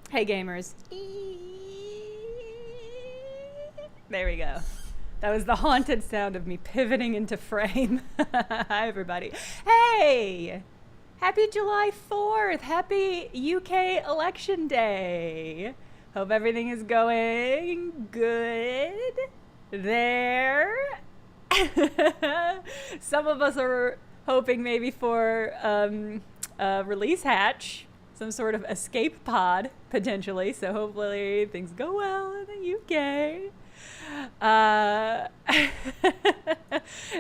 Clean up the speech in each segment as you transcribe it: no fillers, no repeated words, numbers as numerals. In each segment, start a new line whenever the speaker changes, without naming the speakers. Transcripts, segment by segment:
Hey gamers. There we go. That was the haunted sound of me pivoting into frame. Hi everybody. Hey! Happy July 4th! Happy UK Election Day! Hope everything is going good there. Some of us are hoping maybe for a release hatch, some sort of escape pod potentially. So hopefully things go well in the UK.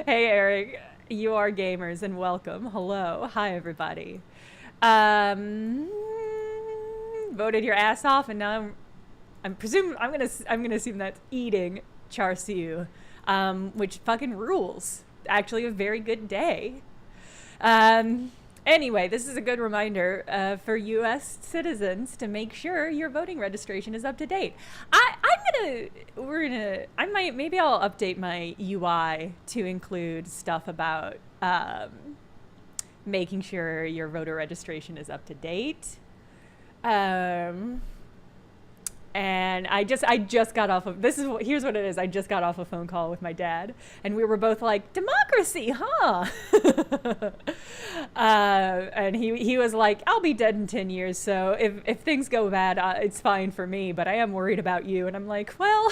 Hey Eric, you are gamers and welcome. Hello, hi everybody. Voted your ass off, and now I'm gonna assume that's eating char siu, which fucking rules. Actually, a very good day. Anyway, this is a good reminder for U.S. citizens to make sure your voting registration is up to date. Maybe I'll update my UI to include stuff about making sure your voter registration is up to date. And I just got off of here's what it is. I just got off a phone call with my dad, and we were both like, democracy, huh? And he was like, I'll be dead in 10 years, so if things go bad, it's fine for me, but I am worried about you. And I'm like, well,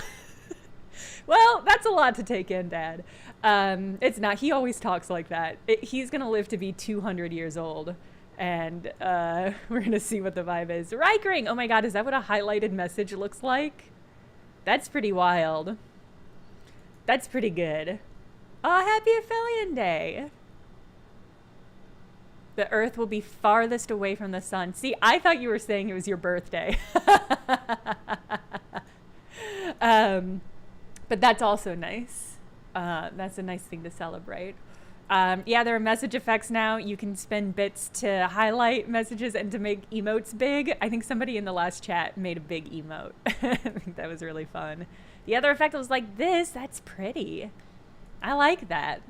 that's a lot to take in, Dad. It's not. He always talks like that. He's gonna live to be 200 years old. And we're gonna see what the vibe is. Reichring! Oh my god, is that what a highlighted message looks like? That's pretty wild. That's pretty good. Oh, happy Aphelion Day! The Earth will be farthest away from the sun. See, I thought you were saying it was your birthday. But that's also nice. That's a nice thing to celebrate. Yeah, there are message effects now. You can spend bits to highlight messages and to make emotes big. I think somebody in the last chat made a big emote. I think that was really fun. The other effect was like this. That's pretty. I like that.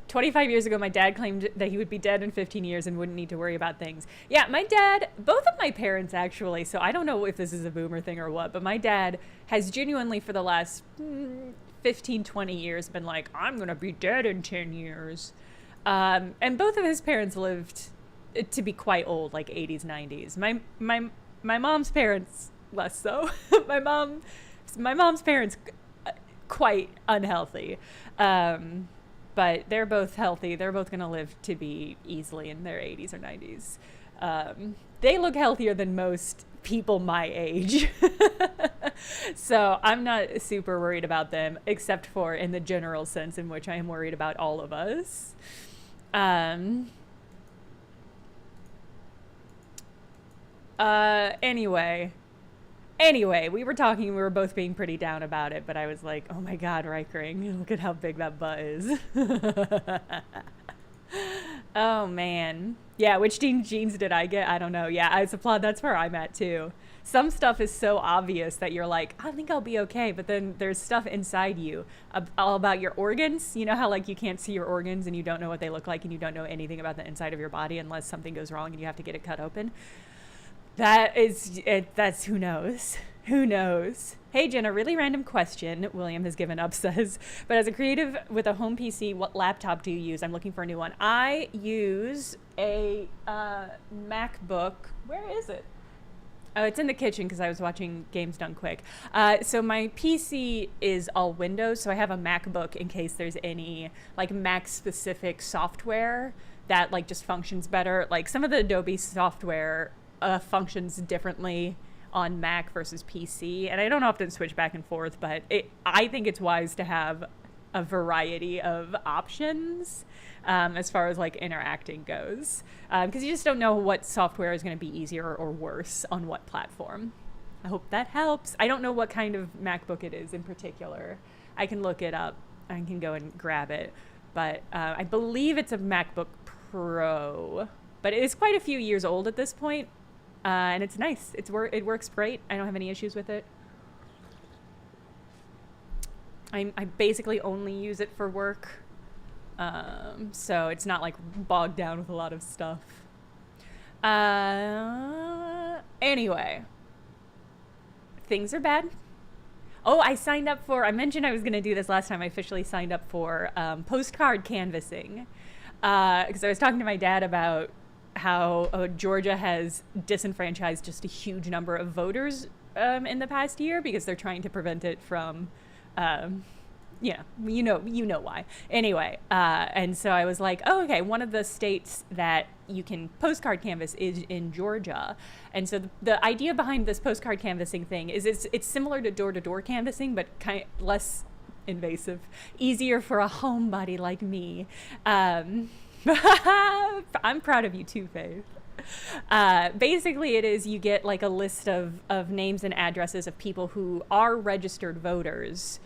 25 years ago, my dad claimed that he would be dead in 15 years and wouldn't need to worry about things. Yeah, my dad, both of my parents actually, so I don't know if this is a boomer thing or what, but my dad has genuinely for the last 15, 20 years been like, I'm gonna be dead in 10 years. And both of his parents lived to be quite old, like 80s, 90s. My mom's parents, less so. my mom's parents, quite unhealthy. But they're both healthy. They're both gonna live to be easily in their 80s or 90s. They look healthier than most people my age. So I'm not super worried about them, except for in the general sense in which I am worried about all of us. Anyway, we were both being pretty down about it, but I was like, oh my god, Reichring, look at how big that butt is. Oh man. Yeah, which jeans did I get? I don't know. Yeah, I applaud. That's where I'm at too. Some stuff is so obvious that you're like, I think I'll be okay, but then there's stuff inside you all about your organs. You know how like you can't see your organs and you don't know what they look like and you don't know anything about the inside of your body unless something goes wrong and you have to get it cut open. That's who knows. Who knows? Hey Jenna, really random question. William has given up, says, but as a creative with a home PC, what laptop do you use? I'm looking for a new one. I use a MacBook. Where is it? Oh, it's in the kitchen because I was watching Games Done Quick. So my PC is all Windows, so I have a MacBook in case there's any like Mac specific software that like just functions better. Like some of the Adobe software functions differently on Mac versus PC, and I don't often switch back and forth, but I think it's wise to have a variety of options as far as like interacting goes, because you just don't know what software is going to be easier or worse on what platform. I hope that helps. I don't know what kind of MacBook it is in particular. I can look it up. I can go and grab it, but I believe it's a MacBook Pro, but it is quite a few years old at this point. And it's nice. It works great. I don't have any issues with it. I basically only use it for work. So it's not like bogged down with a lot of stuff. Anyway, things are bad. Oh, I mentioned I was going to do this last time. I officially signed up for postcard canvassing. Because I was talking to my dad about how Georgia has disenfranchised just a huge number of voters in the past year because they're trying to prevent it from, you know why. Anyway, and so I was like, oh, okay, one of the states that you can postcard canvass is in Georgia. And so the idea behind this postcard canvassing thing is it's similar to door-to-door canvassing, but kind of less invasive, easier for a homebody like me. I'm proud of you too, Faith. Basically it is, you get like a list of names and addresses of people who are registered voters,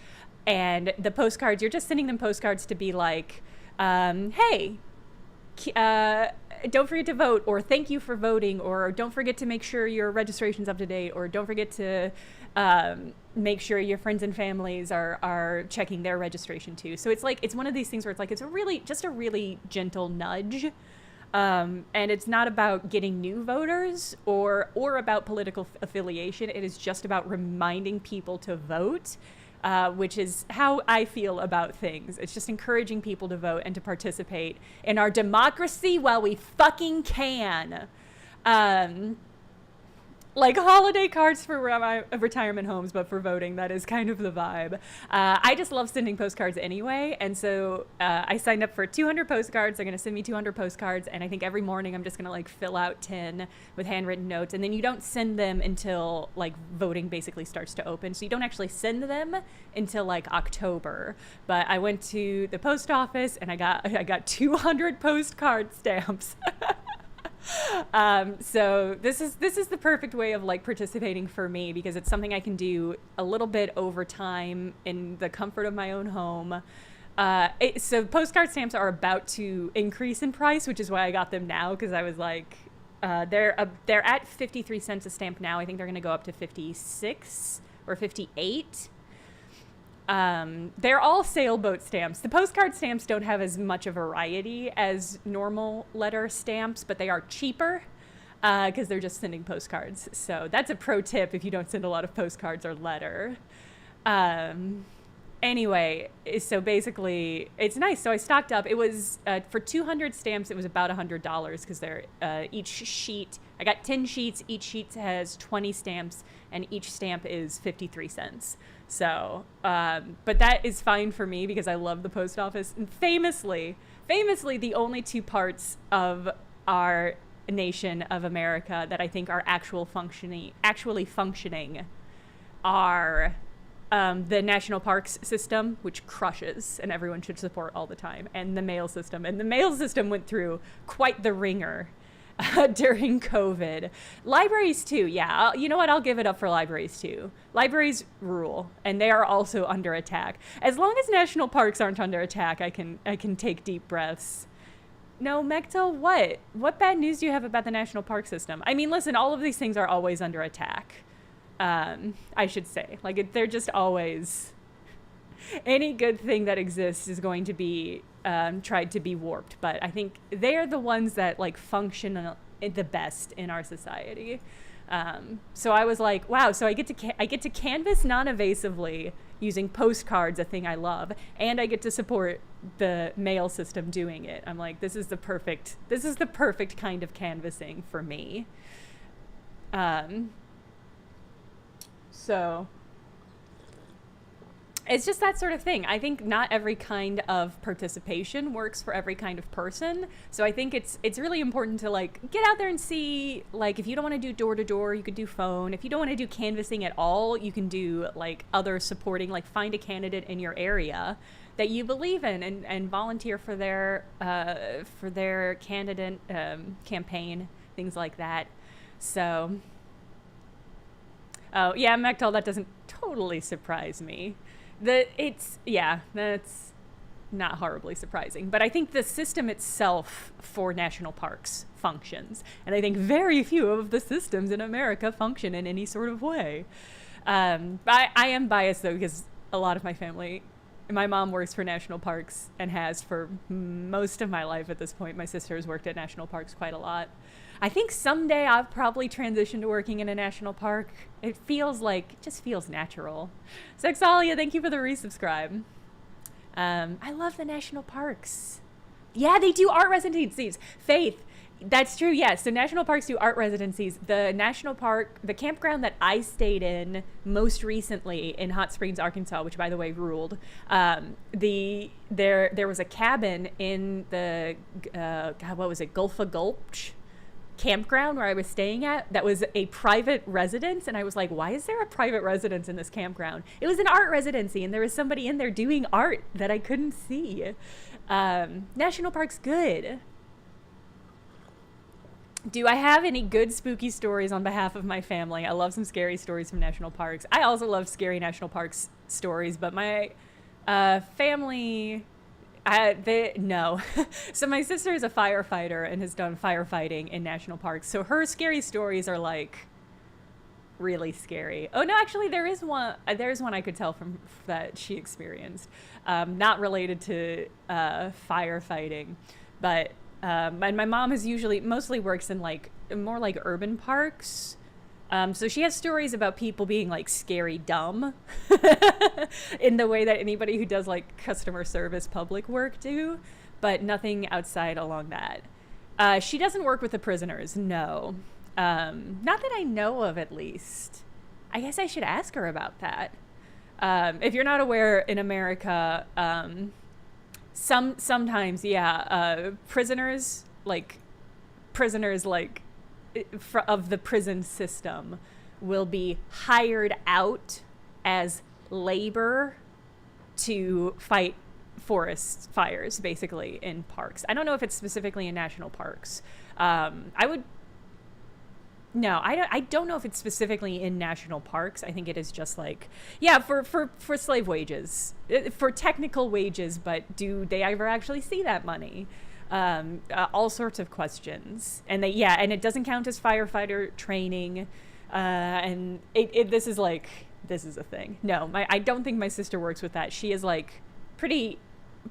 and the postcards, you're just sending them postcards to be like, hey, don't forget to vote, or thank you for voting, or don't forget to make sure your registration's up to date, or don't forget to make sure your friends and families are checking their registration too. So it's like, it's one of these things where it's like, it's a really gentle nudge. And it's not about getting new voters or about political affiliation. It is just about reminding people to vote, which is how I feel about things. It's just encouraging people to vote and to participate in our democracy while we fucking can. Like holiday cards for retirement homes, but for voting, that is kind of the vibe. I just love sending postcards anyway, and so I signed up for 200 postcards. They're going to send me 200 postcards, and I think every morning I'm just going to like fill out 10 with handwritten notes, and then you don't send them until like voting basically starts to open, so you don't actually send them until like October. But I went to the post office, and I got 200 postcard stamps. So this is the perfect way of like participating for me, because it's something I can do a little bit over time in the comfort of my own home. So postcard stamps are about to increase in price, which is why I got them now, because I was like, they're at 53 cents a stamp now. I think they're going to go up to 56 or 58. They're all sailboat stamps. The postcard stamps don't have as much a variety as normal letter stamps, but they are cheaper because they're just sending postcards. So that's a pro tip if you don't send a lot of postcards or letter. Anyway, so basically it's nice. So I stocked up. It was for 200 stamps, it was about $100 because they're each sheet. I got 10 sheets. Each sheet has 20 stamps, and each stamp is 53 cents. So, but that is fine for me because I love the post office. And famously, the only two parts of our nation of America that I think are actually functioning are the national parks system, which crushes and everyone should support all the time, and the mail system. And the mail system went through quite the ringer during COVID. Libraries too, yeah. You know what? I'll give it up for libraries too. Libraries rule, and they are also under attack. As long as national parks aren't under attack, I can take deep breaths. No, Mektel, what? What bad news do you have about the national park system? I mean, listen, all of these things are always under attack. I should say, like, they're just always, any good thing that exists is going to be tried to be warped, but I think they're the ones that like function the best in our society. So I was like, wow, so I get to canvas non-evasively using postcards, a thing I love, and I get to support the mail system doing it. I'm like, this is the perfect kind of canvassing for me. So it's just that sort of thing. I think not every kind of participation works for every kind of person. So I think it's really important to like get out there and see, like, if you don't want to do door to door, you could do phone. If you don't want to do canvassing at all, you can do like other supporting, like find a candidate in your area that you believe in and volunteer for their candidate campaign, things like that. So, oh yeah, Mektal, that doesn't totally surprise me. That's not horribly surprising, but I think the system itself for national parks functions, and I think very few of the systems in America function in any sort of way. I am biased though, because a lot of my family my mom works for national parks and has for most of my life at this point. My sister has worked at national parks quite a lot. I think someday I'll probably transition to working in a national park. It just feels natural. Sexalia, thank you for the resubscribe. I love the national parks. Yeah, they do art residencies. Faith, that's true, yes. So national parks do art residencies. The national park, the campground that I stayed in most recently in Hot Springs, Arkansas, which by the way ruled, there was a cabin in the, what was it, Gulfa Gulch campground where I was staying at that was a private residence, and I was like, why is there a private residence in this campground? It was an art residency, and there was somebody in there doing art that I couldn't see. National park's good. Do I have any good spooky stories on behalf of my family? I love some scary stories from national parks. I also love scary national parks stories, but my family, no. So my sister is a firefighter and has done firefighting in national parks. So her scary stories are like really scary. Oh no, actually there's one I could tell from that she experienced, not related to firefighting, but my mom has mostly works in like more like urban parks. So she has stories about people being like scary dumb in the way that anybody who does like customer service public work do, but nothing outside along that. She doesn't work with the prisoners, no. Not that I know of, at least. I guess I should ask her about that. If you're not aware, in America, sometimes, yeah, prisoners of the prison system will be hired out as labor to fight forest fires, basically, in parks. I don't know if it's specifically in national parks. I don't know if it's specifically in national parks. I think it is just like, yeah, for slave wages, for technical wages, but do they ever actually see that money? All sorts of questions. And it doesn't count as firefighter training. And this is a thing. No, I don't think my sister works with that. She is like pretty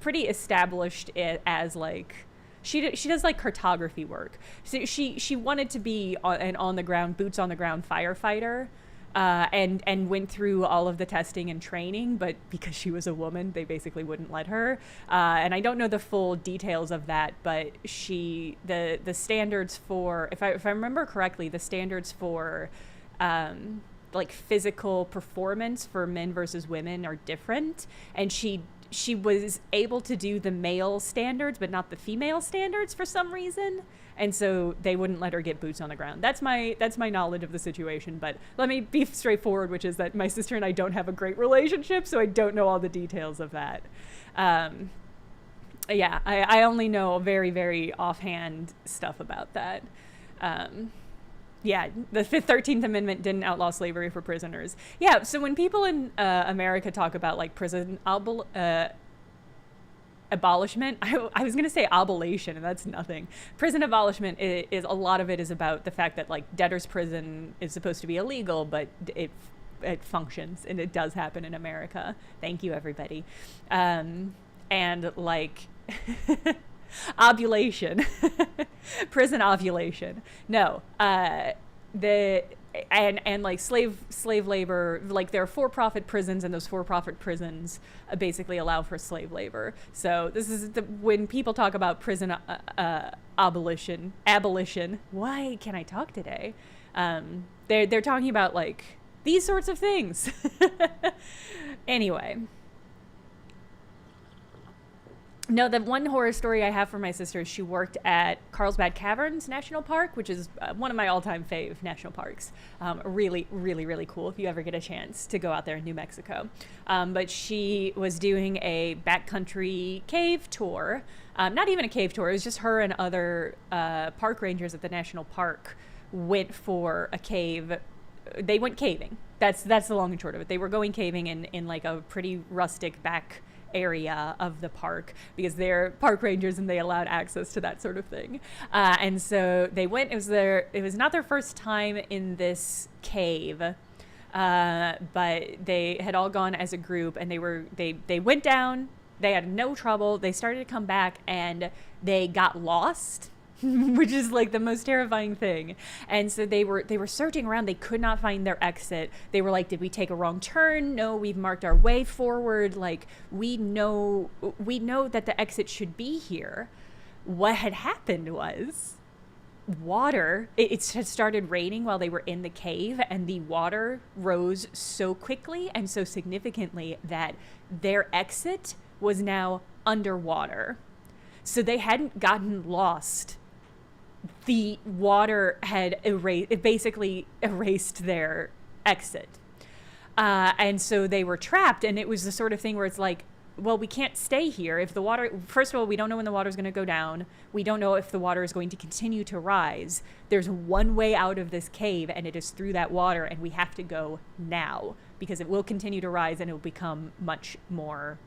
established as like, she does like cartography work. So she wanted to be an on the ground, boots on the ground firefighter, and went through all of the testing and training, but because she was a woman, they basically wouldn't let her. And I don't know the full details of that, but the standards for, if I remember correctly, the standards for like physical performance for men versus women are different, and she was able to do the male standards, but not the female standards for some reason. And so they wouldn't let her get boots on the ground. That's my knowledge of the situation. But let me be straightforward, which is that my sister and I don't have a great relationship, so I don't know all the details of that. Yeah, I only know very, very offhand stuff about that. Yeah, the 13th Amendment didn't outlaw slavery for prisoners. Yeah, so when people in America talk about like prison abolishment, I was going to say abolation, and that's nothing. Prison abolishment is a lot of it is about the fact that like debtor's prison is supposed to be illegal, but it functions, and it does happen in America. Thank you, everybody. And like ovulation, prison ovulation. No, and like slave labor, like there are for-profit prisons, and those for-profit prisons basically allow for slave labor. So this is when people talk about prison abolition. Why can't I talk today? They're talking about like these sorts of things. Anyway. No, the one horror story I have for my sister is she worked at Carlsbad Caverns National Park, which is one of my all-time fave national parks. Really, really, really cool if you ever get a chance to go out there in New Mexico. But she was doing a backcountry cave tour. Not even a cave tour. It was just her and other park rangers at the national park went for a cave. They went caving. That's the long and short of it. They were going caving in like a pretty rustic back area of the park because they're park rangers and they allowed access to that sort of thing. And so they went. It was not their first time in this cave. But they had all gone as a group, and they went down. They had no trouble. They started to come back, and they got lost, which is like the most terrifying thing. And so they were searching around. They could not find their exit. They were like, did we take a wrong turn? No, we've marked our way forward. Like, we know that the exit should be here. What had happened was it had started raining while they were in the cave, and the water rose so quickly and so significantly that their exit was now underwater. So they hadn't gotten lost. The water had basically erased their exit. And so they were trapped, and it was the sort of thing where it's like, well, we can't stay here. If the water, first of all, we don't know when the water is going to go down. We don't know if the water is going to continue to rise. There's one way out of this cave, and it is through that water, and we have to go now because it will continue to rise, and it will become much more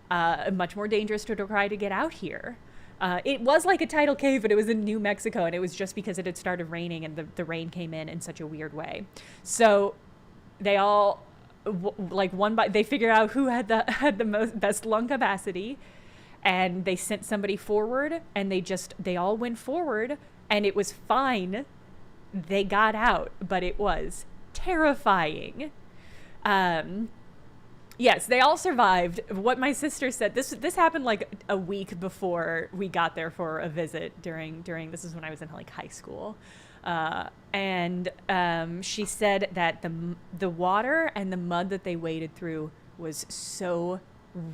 dangerous to try to get out here. It was like a tidal cave, but it was in New Mexico, and it was just because it had started raining, and the rain came in such a weird way. So they all, they figured out who had the best lung capacity, and they sent somebody forward, and they all went forward, and it was fine. They got out, but it was terrifying. Yes, they all survived. What my sister said, this happened like a week before we got there for a visit during this is when I was in like high school. And she said that the water and the mud that they waded through was so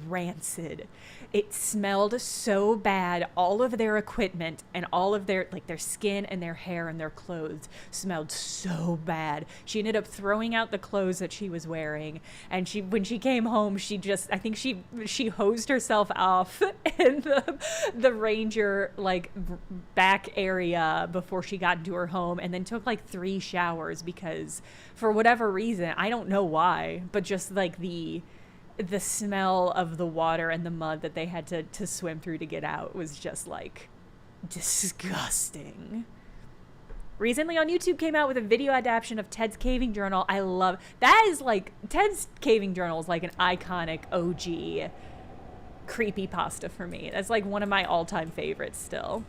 rancid. It smelled so bad. All of their equipment and all of their skin and their hair and their clothes smelled so bad. She ended up throwing out the clothes that she was wearing, and when she came home, I think she hosed herself off in the ranger back area before she got into her home, and then took 3 showers because for whatever reason, I don't know why, but just the smell of the water and the mud that they had to swim through to get out was just disgusting. Recently on YouTube came out with a video adaptation of Ted's Caving Journal. I love that. Is Ted's Caving Journal is like an iconic OG creepypasta for me. That's one of my all-time favorites still.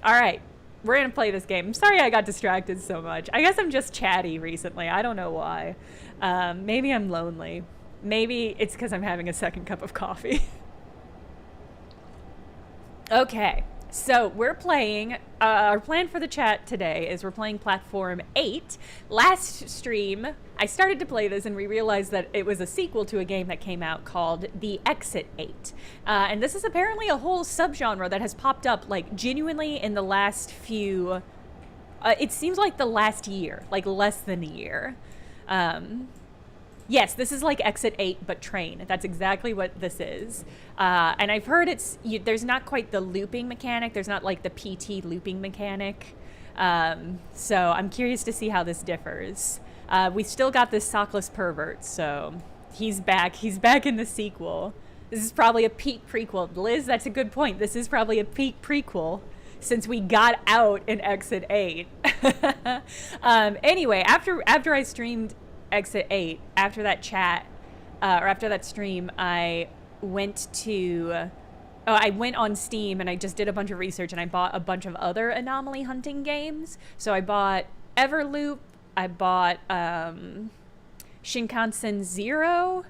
All right, we're gonna play this game. I'm sorry I got distracted so much. I guess I'm just chatty recently. I don't know why. Maybe I'm lonely. Maybe it's because I'm having a second cup of coffee. Okay, so we're playing, our plan for the chat today is we're playing Platform 8. Last stream, I started to play this and we realized that it was a sequel to a game that came out called The Exit 8. And this is apparently a whole subgenre that has popped up genuinely in the last few, it seems like the last year, less than a year. Yes, this is like Exit 8, but train. That's exactly what this is. And I've heard there's not quite the looping mechanic. There's not the PT looping mechanic. So I'm curious to see how this differs. We still got this sockless pervert, so he's back. He's back in the sequel. This is probably a peak prequel. Liz, that's a good point. This is probably a peak prequel since we got out in Exit 8. Anyway, after I streamed Exit 8, after that chat, or after that stream, I went on Steam and I just did a bunch of research and I bought a bunch of other Anomaly hunting games. So I bought Everloop, I bought Shinkansen Zero,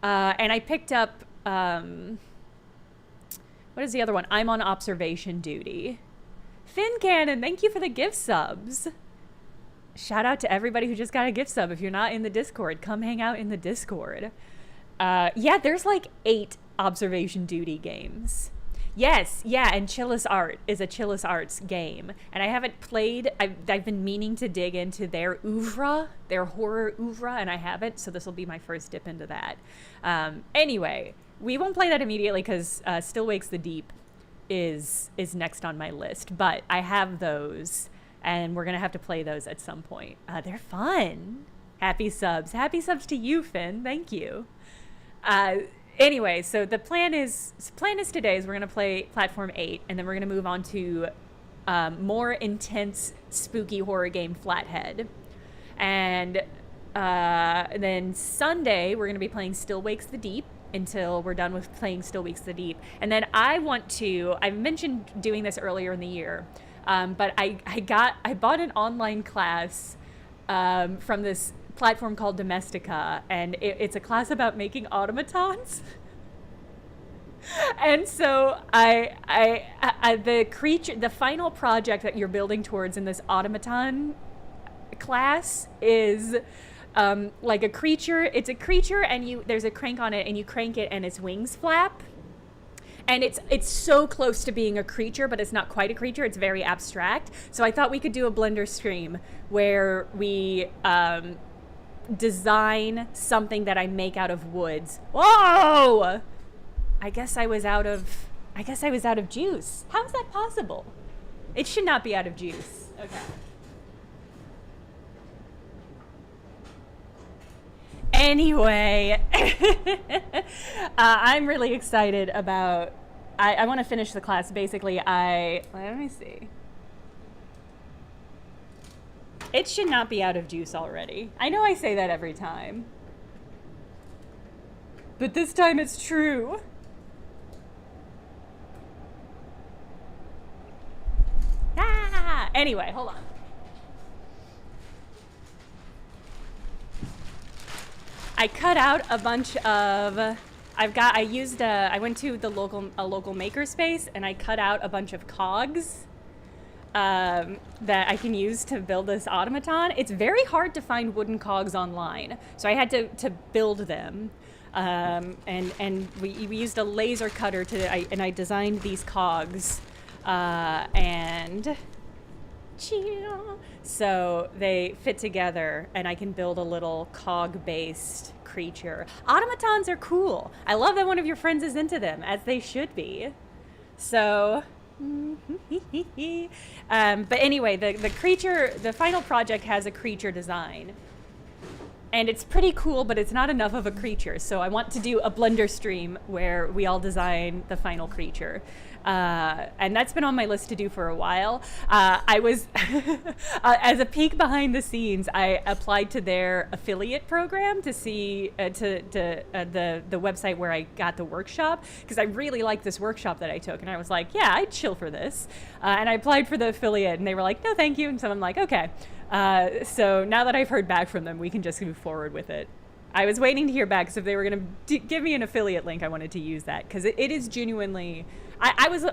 and I picked up, what is the other one? I'm on Observation Duty. Finn Cannon, thank you for the gift subs. Shout out to everybody who just got a gift sub. If you're not in the Discord, come hang out in the Discord. Yeah, there's 8 Observation Duty games. Yes, yeah, and Chillis Art is a Chillis Arts game. And I haven't played, I've been meaning to dig into their oeuvre, their horror oeuvre, and I haven't, so this will be my first dip into that. Anyway, we won't play that immediately because Still Wakes the Deep is next on my list. But I have those, and we're going to have to play those at some point. They're fun. Happy subs. Happy subs to you, Finn. Thank you. Anyway, so the plan is today is we're going to play Platform 8, and then we're going to move on to more intense, spooky horror game, Flathead. And then Sunday, we're going to be playing Still Wakes the Deep until we're done with playing Still Wakes the Deep. And then I've mentioned doing this earlier in the year, but I bought an online class from this platform called Domestika, and it's a class about making automatons. And so the final project that you're building towards in this automaton class is like a creature. It's a creature, and there's a crank on it, and you crank it, and its wings flap. And it's so close to being a creature, but it's not quite a creature. It's very abstract. So I thought we could do a Blender stream where we design something that I make out of woods. Whoa! I guess I was out of juice. How is that possible? It should not be out of juice. Okay. Anyway, I'm really excited about, I want to finish the class. Basically, let me see. It should not be out of juice already. I know I say that every time, but this time it's true. Anyway, hold on. I cut out a bunch of, I went to a local makerspace, and I cut out a bunch of cogs that I can use to build this automaton. It's very hard to find wooden cogs online, so I had to build them. And we used a laser cutter and I designed these cogs, and so they fit together, and I can build a little cog-based creature. Automatons are cool. I love that one of your friends is into them, as they should be. So, but anyway, the final project has a creature design. And it's pretty cool, but it's not enough of a creature. So I want to do a Blender stream where we all design the final creature. And that's been on my list to do for a while. I was, as a peek behind the scenes, I applied to their affiliate program to see, the website where I got the workshop, because I really liked this workshop that I took. And I was like, yeah, I'd chill for this. And I applied for the affiliate, and they were like, no, thank you. And so I'm like, okay. So now that I've heard back from them, we can just move forward with it. I was waiting to hear back, because if they were going to give me an affiliate link, I wanted to use that, because it is genuinely. I was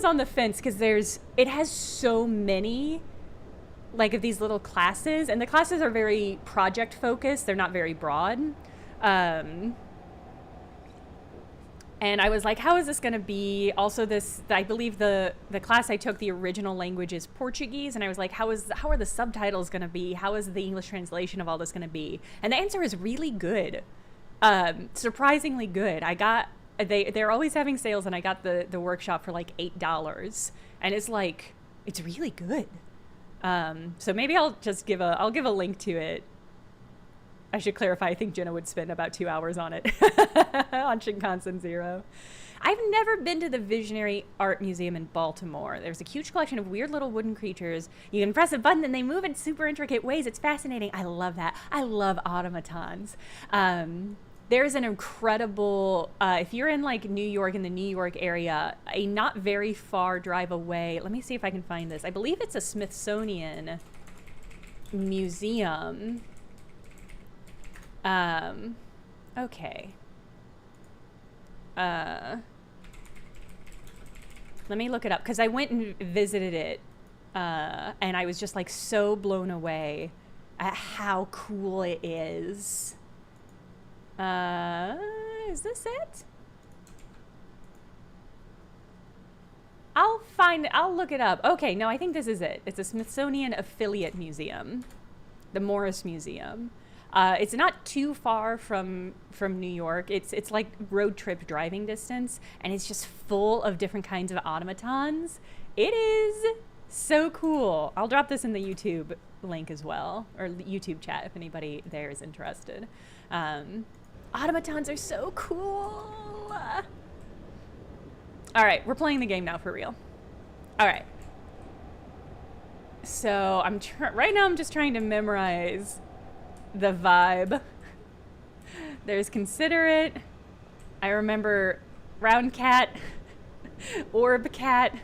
on the fence, because it has so many, like, of these little classes, and the classes are very project focused. They're not very broad. And I was like, how is this going to be? Also, I believe the class I took, the original language is Portuguese. And I was like, how are the subtitles going to be? How is the English translation of all this going to be? And the answer is really good. Surprisingly good. They're always having sales, and I got the workshop for like $8. And it's really good. So maybe I'll just give a link to it. I should clarify, I think Jenna would spend about 2 hours on it, on Shinkansen Zero. I've never been to the Visionary Art Museum in Baltimore. There's a huge collection of weird little wooden creatures. You can press a button and they move in super intricate ways. It's fascinating. I love that. I love automatons. There's an incredible, if you're in like New York, in the New York area, a not very far drive away, let me see if I can find this. I believe it's a Smithsonian museum. Okay. Let me look it up, because I went and visited it, and I was just like so blown away at how cool it is. Is this it? I'll look it up. Okay, no, I think this is it. It's a Smithsonian affiliate museum, the Morris Museum. It's not too far from New York. It's like road trip driving distance, and it's just full of different kinds of automatons. It is so cool. I'll drop this in the YouTube link as well, or the YouTube chat if anybody there is interested. Automatons are so cool. All right, we're playing the game now for real. All right. So right now I'm just trying to memorize the vibe. There's considerate. I remember round cat, orb cat.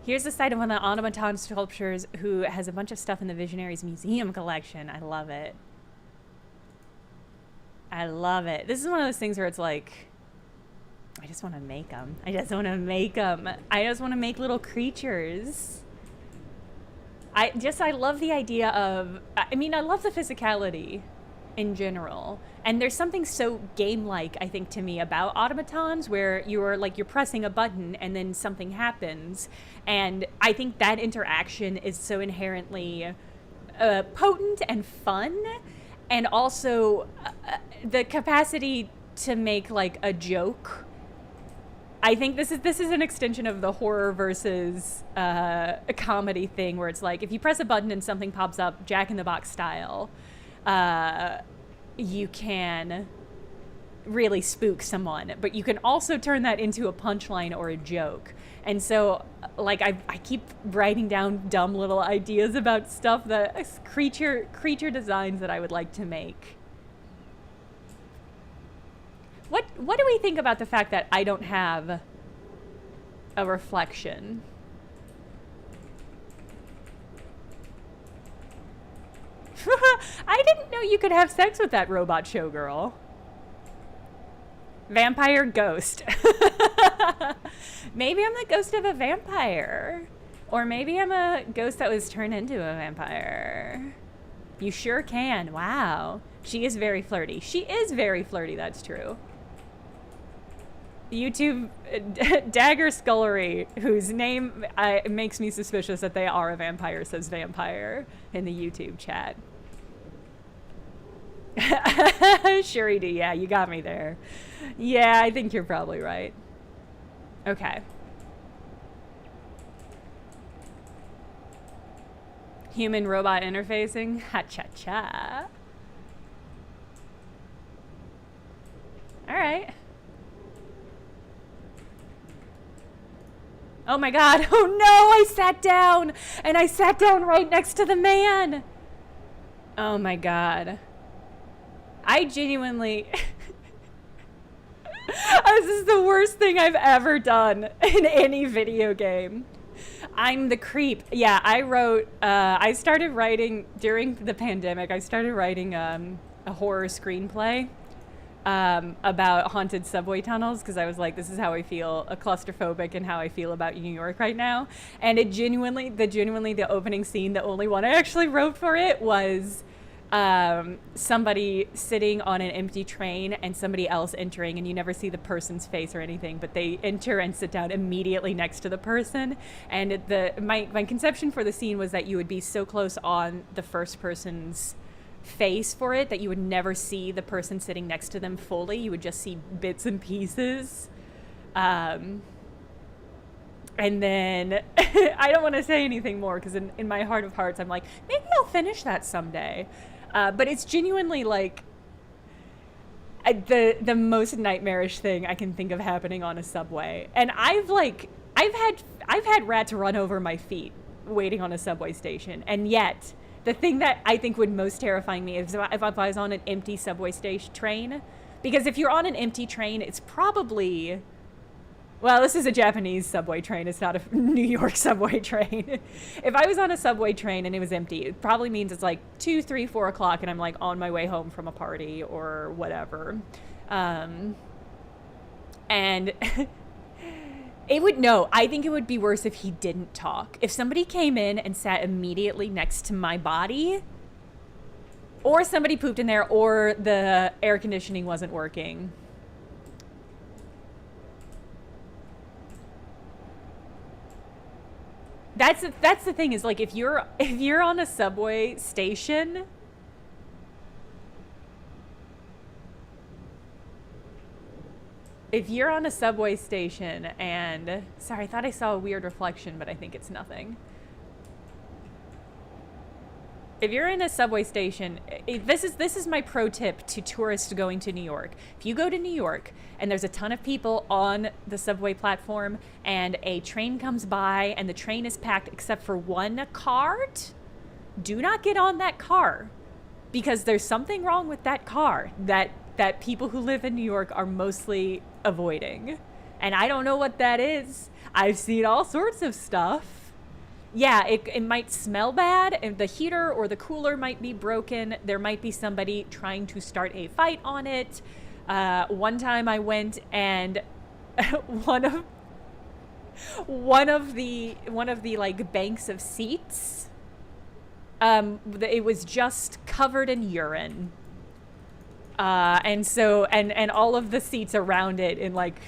Here's the site of one of the automaton sculptures who has a bunch of stuff in the Visionaries Museum collection. I love it. I love it. This is one of those things where it's like, I just want to make them. I just want to make them. I just want to make little creatures. I love the idea of, I mean, I love the physicality in general. And there's something so game-like, I think, to me about automatons where you're pressing a button and then something happens. And I think that interaction is so inherently potent and fun. And also the capacity to make like a joke. I think this is an extension of the horror versus a comedy thing where it's like if you press a button and something pops up, Jack in the Box style, you can really spook someone, but you can also turn that into a punchline or a joke. And so like I keep writing down dumb little ideas about stuff that creature designs that I would like to make. What do we think about the fact that I don't have a reflection? I didn't know you could have sex with that robot showgirl. Vampire ghost. Maybe I'm the ghost of a vampire. Or maybe I'm a ghost that was turned into a vampire. You sure can. Wow. She is very flirty. She is very flirty, that's true. YouTube Dagger Scullery, whose name makes me suspicious that they are a vampire, says vampire in the YouTube chat. Sure do. Yeah, you got me there. Yeah, I think you're probably right. Okay. Human robot interfacing. Ha cha cha. All right. Oh my god, oh no, I sat down! And I sat down right next to the man! Oh my god. I genuinely... This is the worst thing I've ever done in any video game. I'm the creep. Yeah, I started writing, during the pandemic, I started writing a horror screenplay. About haunted subway tunnels because I was like, this is how I feel claustrophobic and how I feel about New York right now. And it genuinely the opening scene, the only one I actually wrote for it was somebody sitting on an empty train and somebody else entering, and you never see the person's face or anything, but they enter and sit down immediately next to the person. And my conception for the scene was that you would be so close on the first person's face for it that you would never see the person sitting next to them fully. You would just see bits and pieces. And then I don't want to say anything more because in my heart of hearts I'm like, maybe I'll finish that someday. But it's genuinely like the most nightmarish thing I can think of happening on a subway. And I've had rats run over my feet waiting on a subway station, and yet the thing that I think would most terrify me is if I was on an empty subway station train. Because if you're on an empty train, it's probably... Well, this is a Japanese subway train. It's not a New York subway train. If I was on a subway train and it was empty, it probably means it's like 2, 3, 4 o'clock and I'm like on my way home from a party or whatever. And... I think it would be worse if he didn't talk. If somebody came in and sat immediately next to my body, or somebody pooped in there, or the air conditioning wasn't working. That's the thing is like if you're on a subway station, and sorry, I thought I saw a weird reflection, but I think it's nothing. If you're in a subway station, this is my pro tip to tourists going to New York. If you go to New York and there's a ton of people on the subway platform and a train comes by and the train is packed except for one cart, do not get on that car, because there's something wrong with that car that people who live in New York are mostly avoiding. And I don't know what that is. I've seen all sorts of stuff. Yeah, it might smell bad, and the heater or the cooler might be broken. There might be somebody trying to start a fight on it. One time I went and one of the like banks of seats, it was just covered in urine. And so and all of the seats around it in like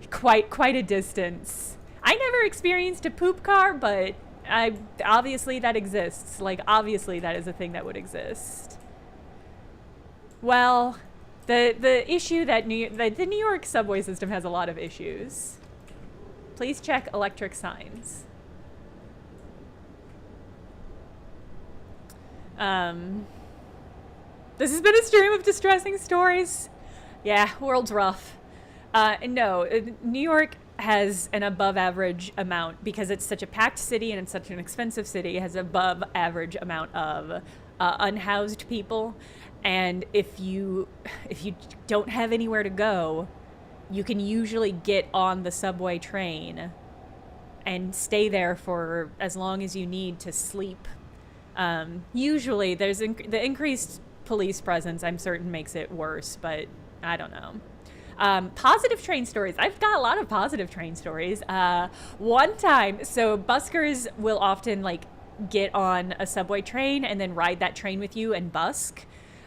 quite a distance. I never experienced a poop car, but obviously that exists. Like, obviously that is a thing that would exist. Well, the issue that the New York subway system has a lot of issues. Please check electric signs. This has been a stream of distressing stories. Yeah, world's rough. No, New York has an above average amount, because it's such a packed city and it's such an expensive city, has above average amount of unhoused people. And if you don't have anywhere to go, you can usually get on the subway train and stay there for as long as you need to sleep. Usually there's the increased police presence, I'm certain, makes it worse, but I don't know. Positive train stories. I've got a lot of positive train stories. One time, so buskers will often like get on a subway train and then ride that train with you and busk.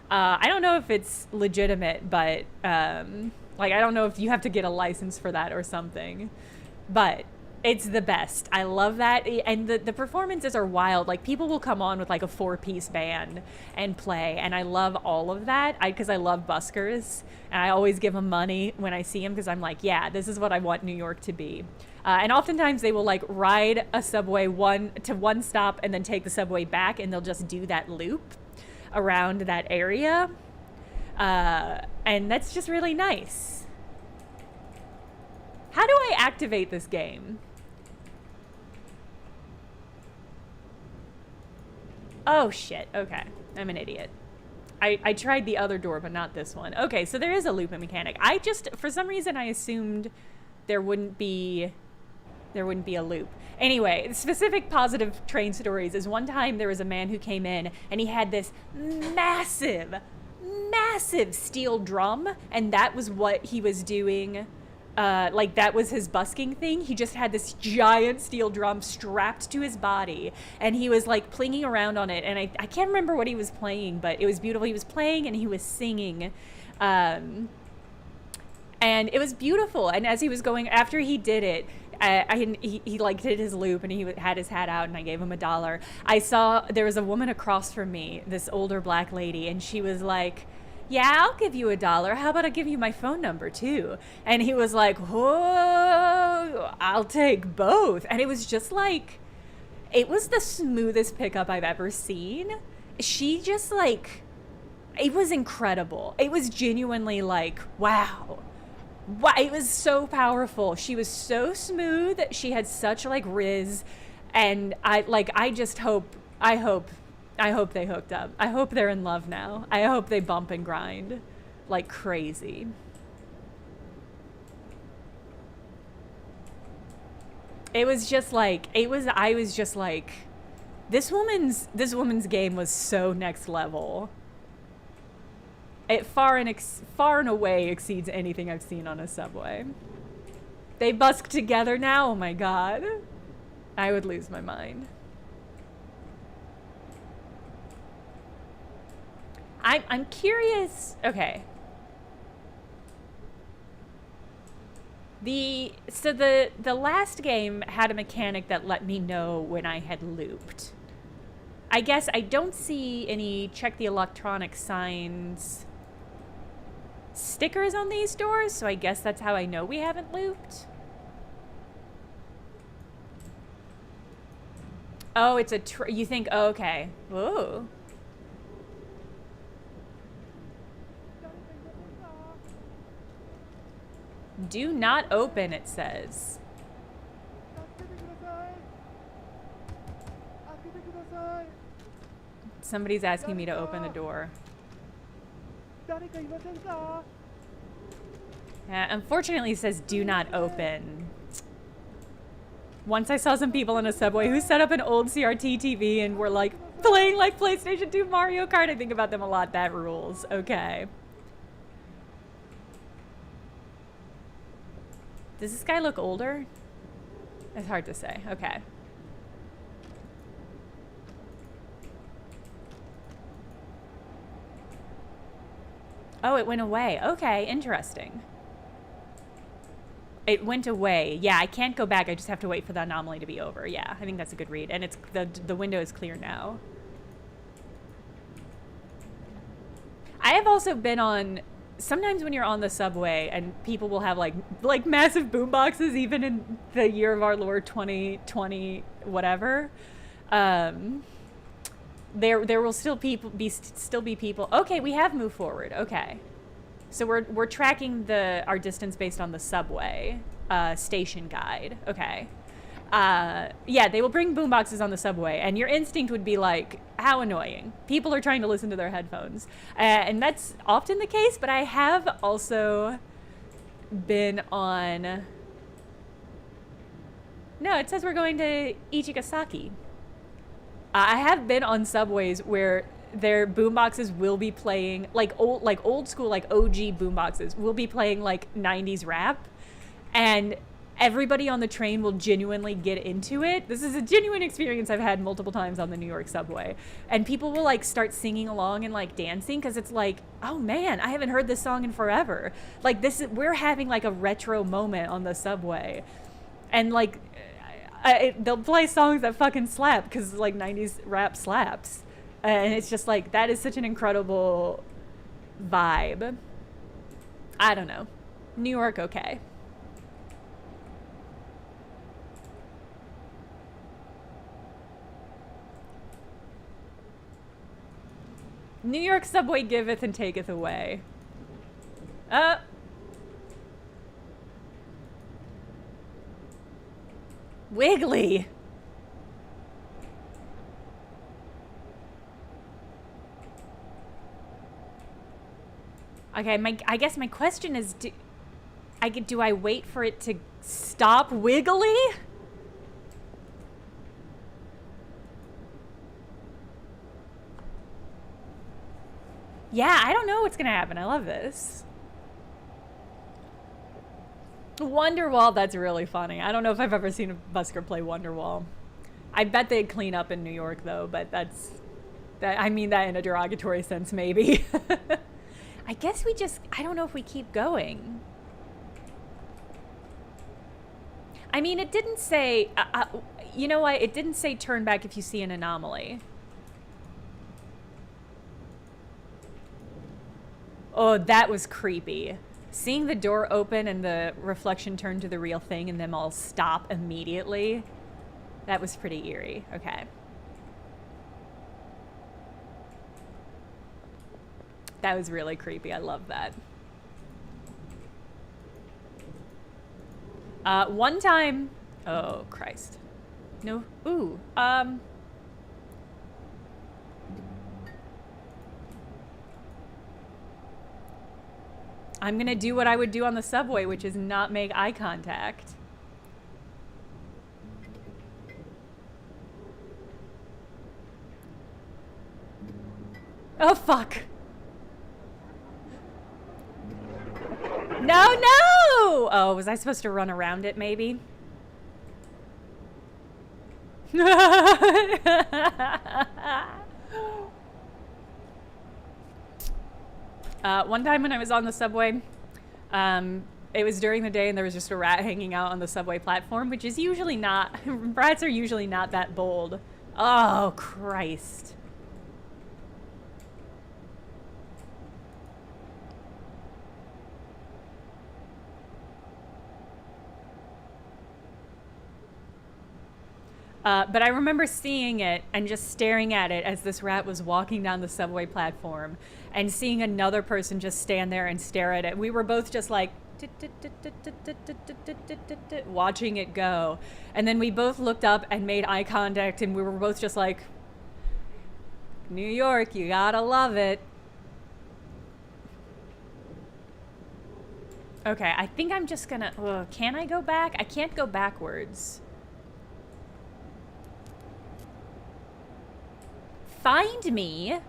I don't know if it's legitimate, but like, I don't know if you have to get a license for that or something, but it's the best. I love that. And the performances are wild. Like, people will come on with like a 4-piece band and play, and I love all of that because I love buskers, and I always give them money when I see them, because I'm like, yeah, this is what I want New York to be. And oftentimes they will like ride a subway one stop and then take the subway back, and they'll just do that loop around that area. And that's just really nice. How do I activate this game? Oh shit, okay. I'm an idiot. I tried the other door, but not this one. Okay, so there is a looping mechanic. I just, for some reason, I assumed there wouldn't be a loop. Anyway, specific positive train stories is one time there was a man who came in and he had this massive steel drum, and that was what he was doing. Like, that was his busking thing. He just had this giant steel drum strapped to his body, and he was like plinging around on it, and I can't remember what he was playing, but it was beautiful. He was playing and he was singing, and it was beautiful. And as he was going, after he did it, he like did his loop, and he had his hat out, and I gave him $1. I saw there was a woman across from me, this older black lady, and she was like, yeah, I'll give you $1. How about I give you my phone number too? And he was like, whoa, I'll take both. And it was just like, it was the smoothest pickup I've ever seen. She just like, it was incredible. It was genuinely like, wow. It was so powerful. She was so smooth. She had such like riz. And I hope they hooked up. I hope they're in love now. I hope they bump and grind like crazy. I was just like, this woman's game was so next level. It far and away exceeds anything I've seen on a subway. They busk together now. Oh my God. I would lose my mind. I'm curious. Okay. The last game had a mechanic that let me know when I had looped. I guess I don't see any check the electronic signs stickers on these doors, so I guess that's how I know we haven't looped. Oh, it's you think, oh, okay. Whoa. Do not open, it says. Somebody's asking me to open the door. Unfortunately, it says do not open. Once I saw some people in a subway who set up an old CRT TV and were like playing like PlayStation 2 Mario Kart. I think about them a lot. That rules. Okay. Does this guy look older? It's hard to say. Okay. Oh, it went away. Okay, interesting. It went away. Yeah, I can't go back. I just have to wait for the anomaly to be over. Yeah, I think that's a good read. And it's the window is clear now. I have also been on, sometimes when you're on the subway and people will have like massive boom boxes, even in the year of our Lord 2020 whatever. There will still be people. Okay, we have moved forward. Okay, so we're tracking our distance based on the subway station guide. Okay, yeah, they will bring boomboxes on the subway, and your instinct would be like, how annoying! People are trying to listen to their headphones, and that's often the case. But I have also been on. No, it says we're going to Ichigasaki. I have been on subways where their boomboxes will be playing like old school, like OG boomboxes will be playing like 90s rap, and everybody on the train will genuinely get into it. This is a genuine experience I've had multiple times on the New York subway, and people will like start singing along and like dancing because it's like, oh man, I haven't heard this song in forever. Like we're having like a retro moment on the subway, and like. They'll play songs that fucking slap because like 90s rap slaps, and it's just like that is such an incredible vibe. I don't know. New York, okay. New York subway giveth and taketh away. Wiggly. Okay, I guess my question is, do I wait for it to stop wiggly? Yeah, I don't know what's gonna happen. I love this. Wonderwall, that's really funny. I don't know if I've ever seen a busker play Wonderwall. I bet they'd clean up in New York though, but I mean that in a derogatory sense maybe. I guess I don't know if we keep going. I mean, it didn't say, you know what? It didn't say turn back if you see an anomaly. Oh, that was creepy. Seeing the door open and the reflection turn to the real thing and them all stop immediately, that was pretty eerie. Okay. That was really creepy. I love that. One time... Oh, Christ. No. Ooh. I'm gonna do what I would do on the subway, which is not make eye contact. Oh, fuck. No, no! Oh, was I supposed to run around it, maybe? One time when I was on the subway, it was during the day and there was just a rat hanging out on the subway platform, which is usually not, rats are usually not that bold. Oh, Christ. But I remember seeing it and just staring at it as this rat was walking down the subway platform and seeing another person just stand there and stare at it. We were both just like watching it go. And then we both looked up and made eye contact and we were both just like, New York, you gotta love it. Okay, I think I'm just gonna... can I go back? I can't go backwards. Find me.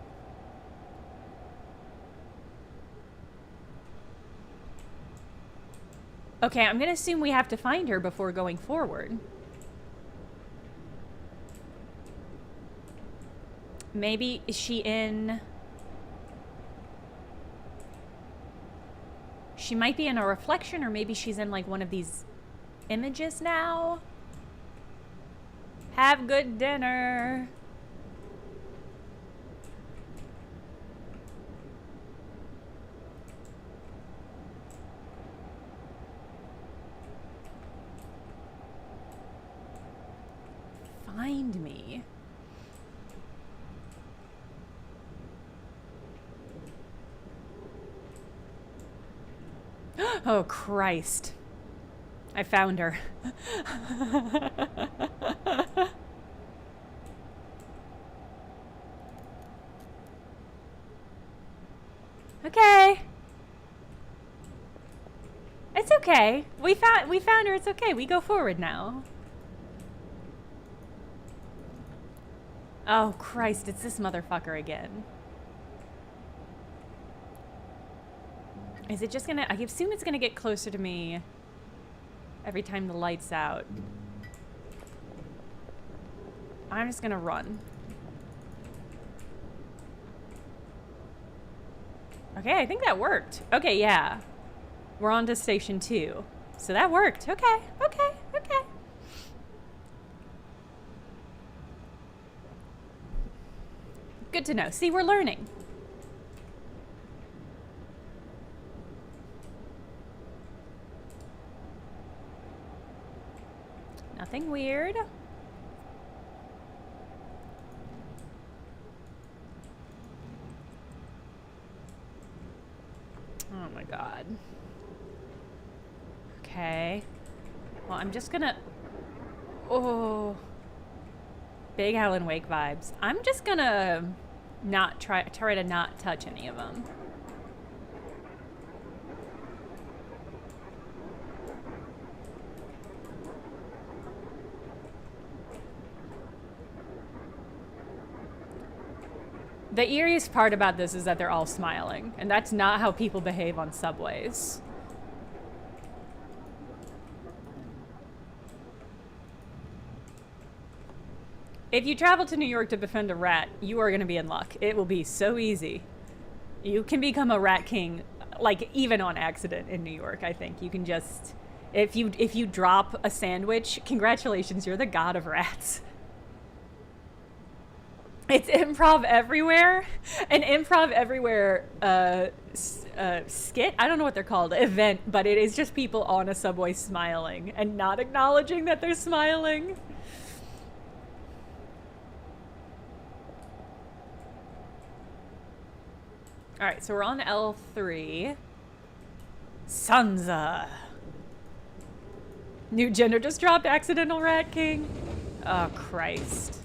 Okay, I'm gonna assume we have to find her before going forward. Maybe, is she in... She might be in a reflection, or maybe she's in like one of these images now. Have good dinner. Find me. Oh, Christ. I found her. Okay. It's okay. We found her. It's okay. We go forward now. Oh, Christ. It's this motherfucker again. Is it just gonna... I assume it's gonna get closer to me every time the light's out. I'm just gonna run. Okay, I think that worked. Okay, yeah. We're on to station 2. So that worked. Okay, okay, okay. Good to know. See, we're learning. Nothing weird. Oh my God. Okay. Well, I'm just gonna... Oh. Big Alan Wake vibes. I'm just gonna not try to not touch any of them. The eeriest part about this is that they're all smiling, and that's not how people behave on subways. If you travel to New York to befriend a rat, you are going to be in luck. It will be so easy. You can become a rat king, like, even on accident in New York, I think. You can just... If you drop a sandwich, congratulations, you're the god of rats. It's improv everywhere. An improv everywhere skit, I don't know what they're called, event, but it is just people on a subway smiling and not acknowledging that they're smiling. All right, so we're on L3. Sansa. New gender just dropped, accidental rat king. Oh, Christ.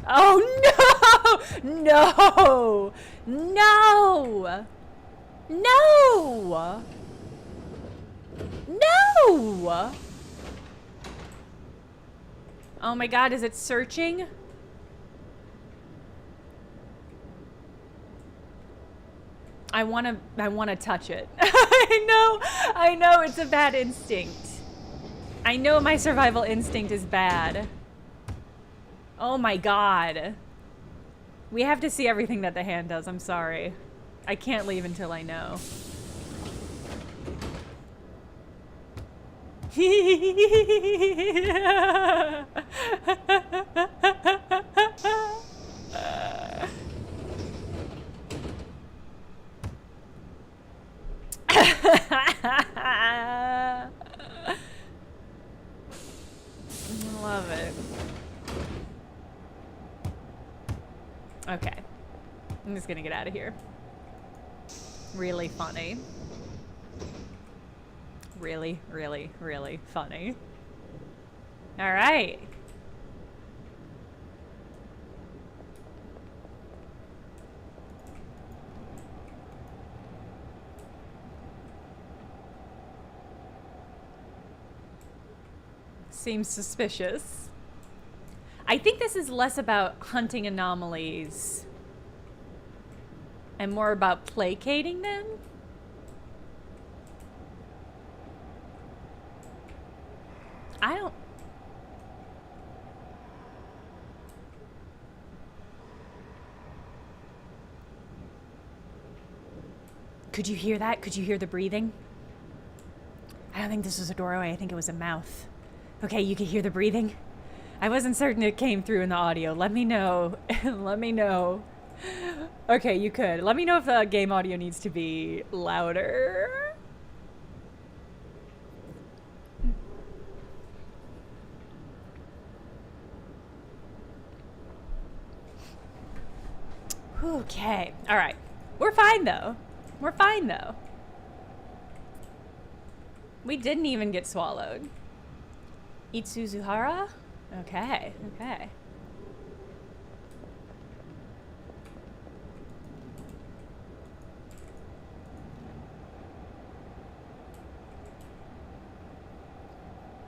Oh, no! No! No! No! Oh my God, is it searching? I wanna touch it. I know, it's a bad instinct. I know my survival instinct is bad. Oh my God. We have to see everything that the hand does, I'm sorry. I can't leave until I know. Love it. Okay. I'm just gonna get out of here. Really funny. Really, really, really funny. All right. Seems suspicious. I think this is less about hunting anomalies and more about placating them. I don't... Could you hear that? Could you hear the breathing? I don't think this was a doorway. I think it was a mouth. Okay, you could hear the breathing? I wasn't certain it came through in the audio. Let me know. Let me know. Okay, you could. Let me know if the game audio needs to be louder. Okay. All right. We're fine, though. We're fine, though. We didn't even get swallowed. Itsu Zara? Okay, okay.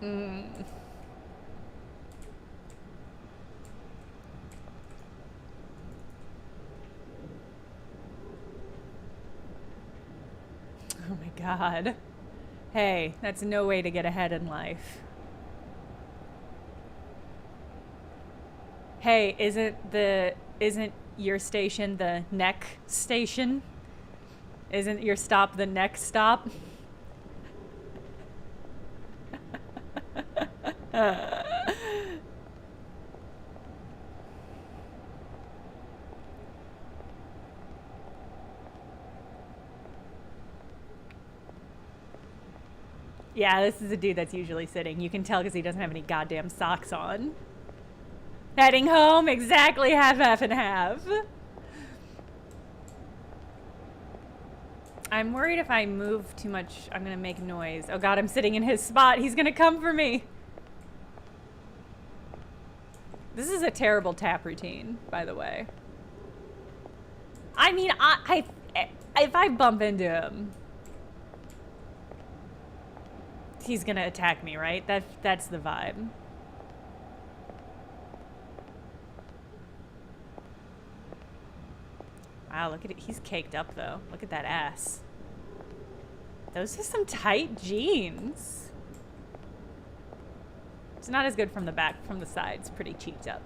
Oh my god. Hey, that's no way to get ahead in life. Hey, isn't your station the neck station? Isn't your stop the next stop? Yeah, this is a dude that's usually sitting. You can tell because he doesn't have any goddamn socks on. Heading home, exactly half and half. I'm worried if I move too much, I'm gonna make noise. Oh god, I'm sitting in his spot. He's gonna come for me. This is a terrible tap routine, by the way. I mean, if I bump into him, he's gonna attack me, right? That's the vibe. Wow, look at it. He's caked up, though. Look at that ass. Those are some tight jeans. It's not as good from the back. From the side, it's pretty cheeked up.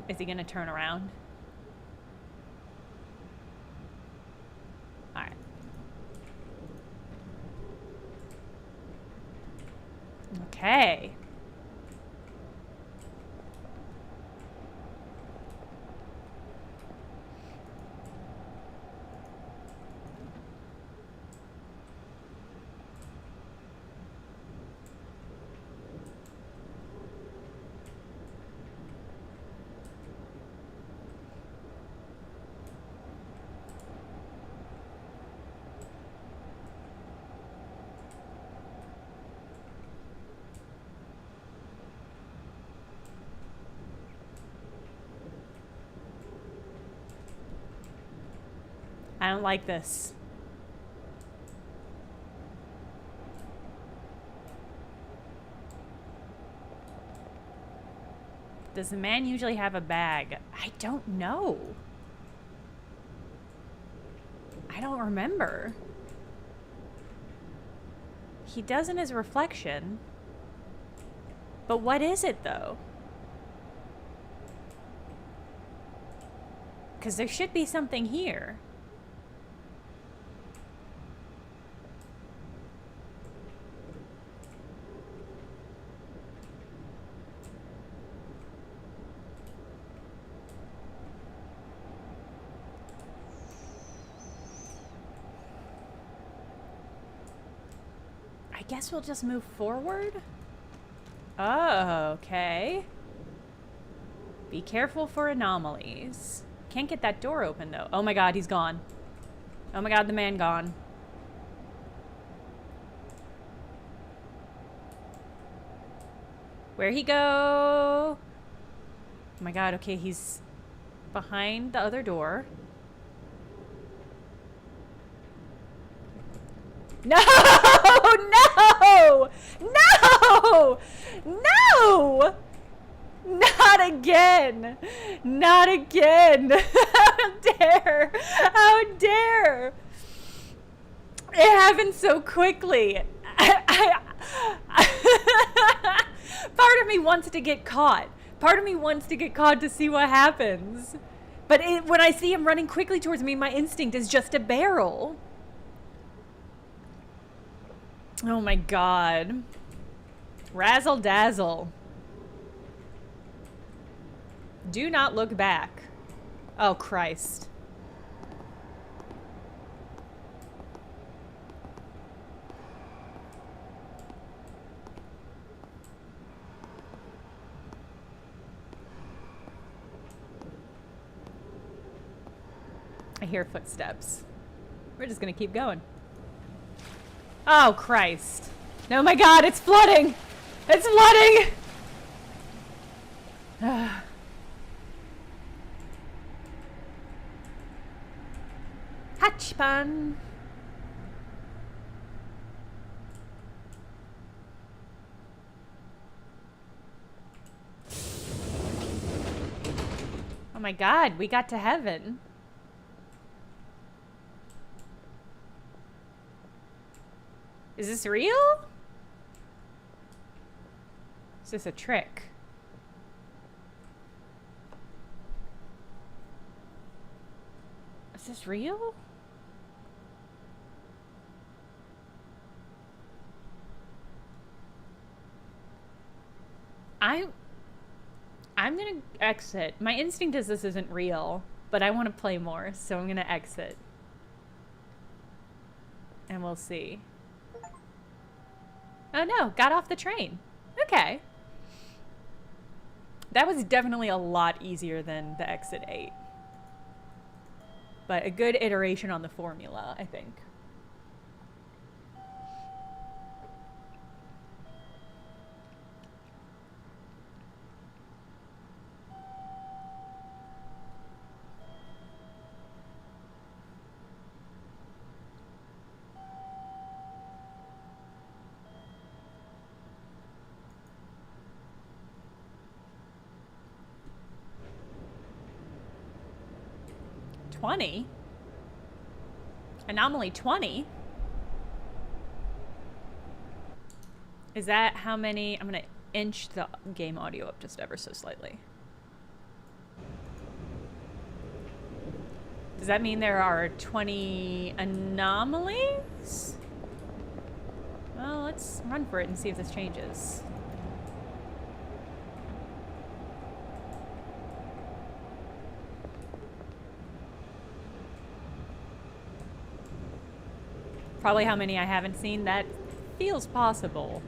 Is he gonna turn around? All right. Okay. I don't like this. Does the man usually have a bag? I don't know. I don't remember. He does in his reflection. But what is it, though? Because there should be something here. I guess we'll just move forward? Oh, okay. Be careful for anomalies. Can't get that door open, though. Oh my god, he's gone. Oh my god, the man gone. Where'd he go? Oh my god, okay, he's behind the other door. No! No! No! No! Not again! Not again! How dare! How dare! It happened so quickly. Part of me wants to get caught. Part of me wants to get caught to see what happens. But when I see him running quickly towards me, my instinct is just to barrel. Oh my god. Razzle dazzle. Do not look back. Oh Christ. I hear footsteps. We're just gonna keep going. Oh Christ. No, my god, it's flooding! It's flooding! Hachpan. Oh my god, we got to heaven. Is this real? Is this a trick? Is this real? I'm gonna exit. My instinct is this isn't real, but I want to play more, so I'm gonna exit. And we'll see. Oh no, got off the train. Okay. That was definitely a lot easier than the exit 8. But a good iteration on the formula, I think. Anomaly 20? Is that how many? I'm gonna inch the game audio up just ever so slightly. Does that mean there are 20 anomalies? Well, let's run for it and see if this changes. Probably how many I haven't seen. That feels possible.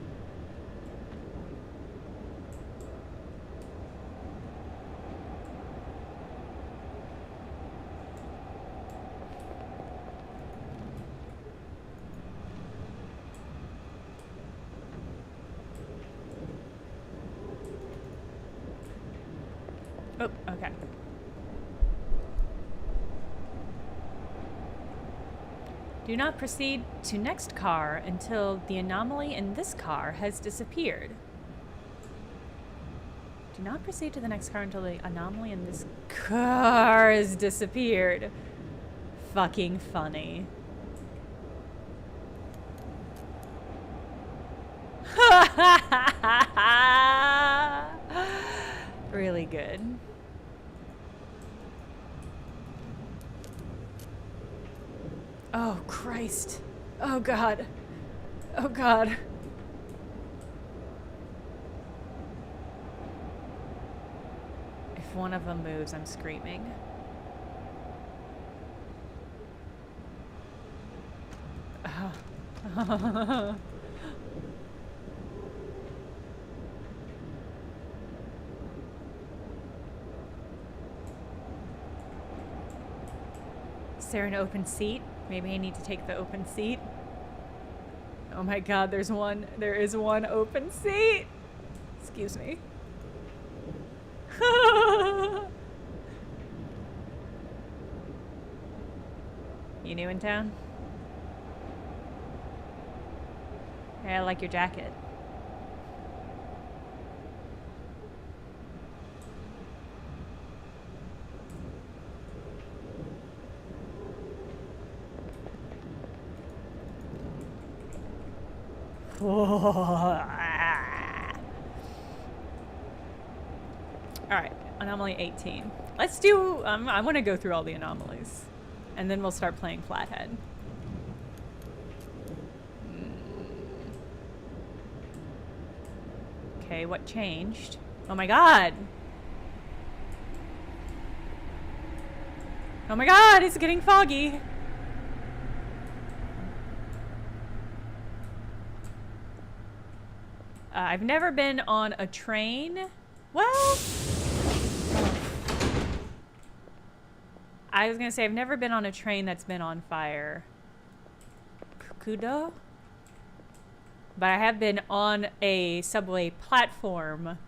Oh, okay. Do not proceed to next car until the anomaly in this car has disappeared. Do not proceed to the next car until the anomaly in this car has disappeared. Fucking funny. Really good. Oh, Christ. Oh, God. Oh, God. If one of them moves, I'm screaming. Oh. Is there an open seat? Maybe I need to take the open seat. Oh my God, there's one. There is one open seat. Excuse me. You new in town? Hey, I like your jacket. Alright, Anomaly 18. Let's do, I want to go through all the anomalies. And then we'll start playing Flathead. Okay, what changed? Oh my god! Oh my god, it's getting foggy! I've never been on a train. Well, I was gonna say I've never been on a train that's been on fire. Kudo? But I have been on a subway platform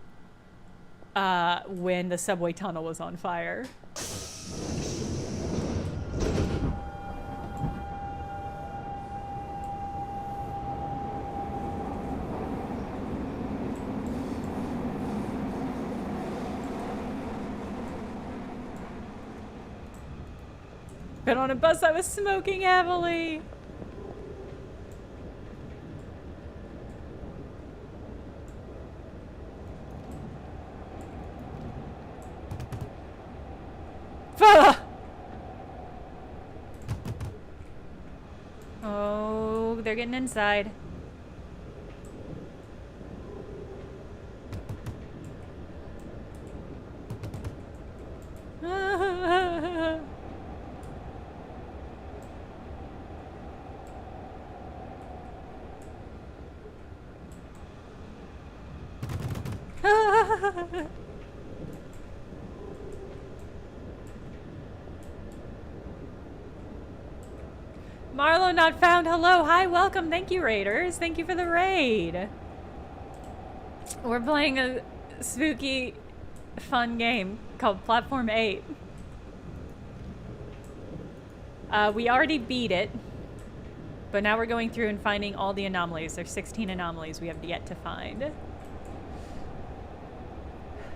when the subway tunnel was on fire. Been on a bus that was smoking heavily. Oh, they're getting inside. Marlo not found. Hello, hi, welcome. Thank you, Raiders. Thank you for the raid. We're playing a spooky, fun game called Platform 8. We already beat it, but now we're going through and finding all the anomalies. There's 16 anomalies we have yet to find.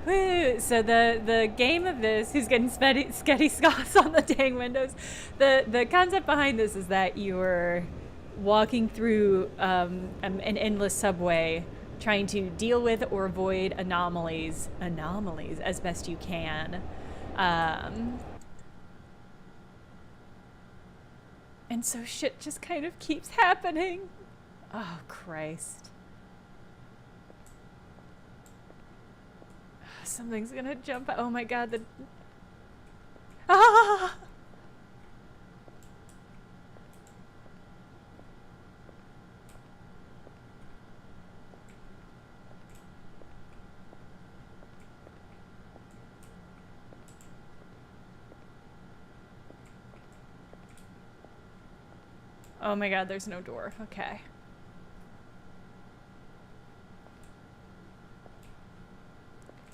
Woo. So the game of this, who's getting sketty scoffs on the dang windows, the concept behind this is that you're walking through an endless subway, trying to deal with or avoid anomalies as best you can, and so shit just kind of keeps happening. Oh Christ. Something's gonna jump out. Oh my god, ah! Oh my god, there's no door. Okay.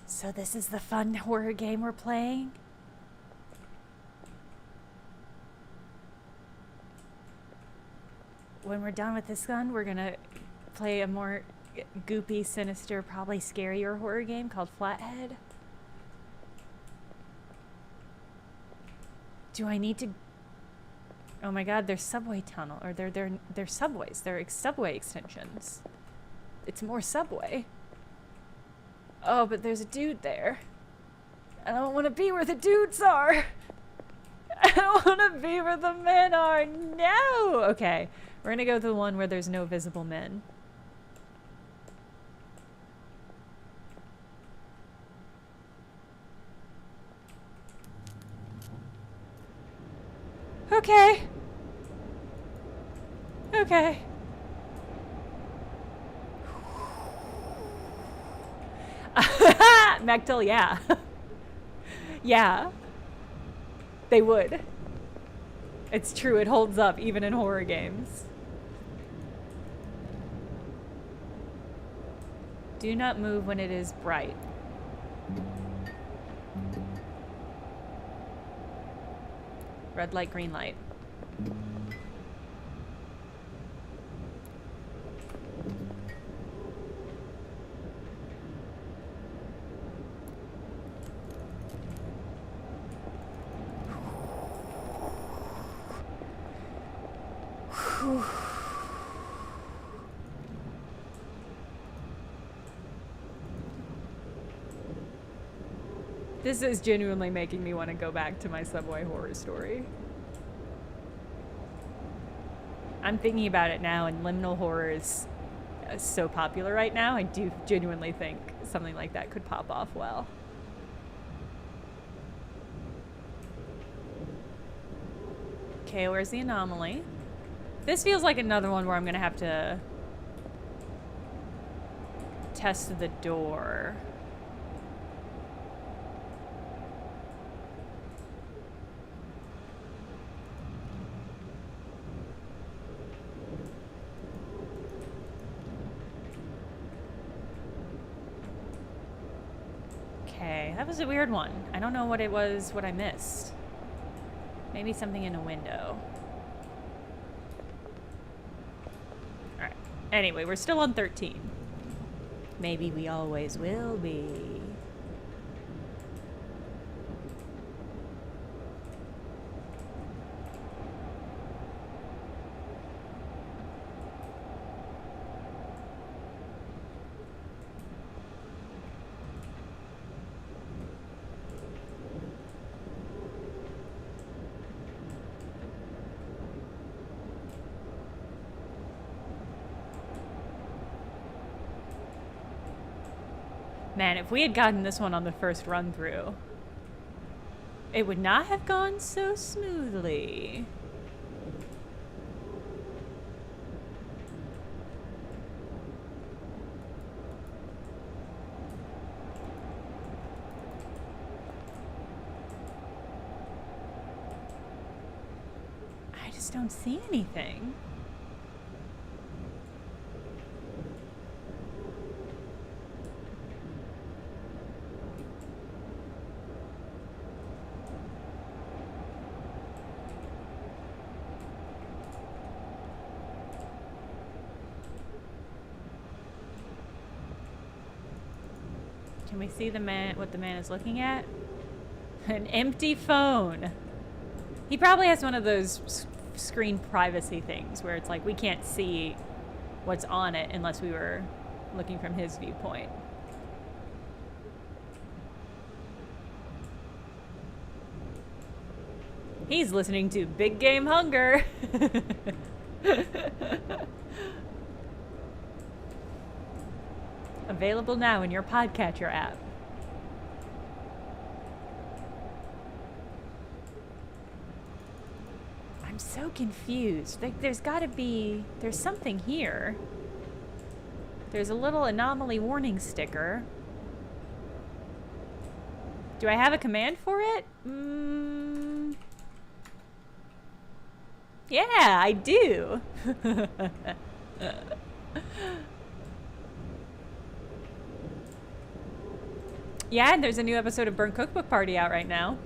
So this is the fun horror game we're playing? When we're done with this one, we're gonna play a more goopy, sinister, probably scarier horror game called Flathead. Do I need to... Oh my god, there's subway tunnel, or they're subways. They're subway extensions. It's more subway. Oh, but there's a dude there. I don't want to be where the dudes are. I don't want to be where the men are. No! Okay, we're gonna go to the one where there's no visible men. Okay. Okay. Mechtel, yeah. Yeah. They would. It's true, it holds up even in horror games. Do not move when it is bright. Red light, green light. Whew. This is genuinely making me want to go back to my subway horror story. I'm thinking about it now, and liminal horror is so popular right now. I do genuinely think something like that could pop off well. Okay, where's the anomaly? This feels like another one where I'm gonna have to test the door. Okay, that was a weird one. I don't know what it was, what I missed. Maybe something in a window. Alright. Anyway, we're still on 13. Maybe we always will be. Man, if we had gotten this one on the first run through, it would not have gone so smoothly. I just don't see anything. Can we see the man, what the man is looking at? An empty phone. He probably has one of those screen privacy things where it's like we can't see what's on it unless we were looking from his viewpoint. He's listening to Big Game Hunger. Available now in your podcatcher app. I'm so confused. There's gotta be... There's something here. There's a little anomaly warning sticker. Do I have a command for it? Yeah, I do. Yeah, and there's a new episode of Burnt Cookbook Party out right now.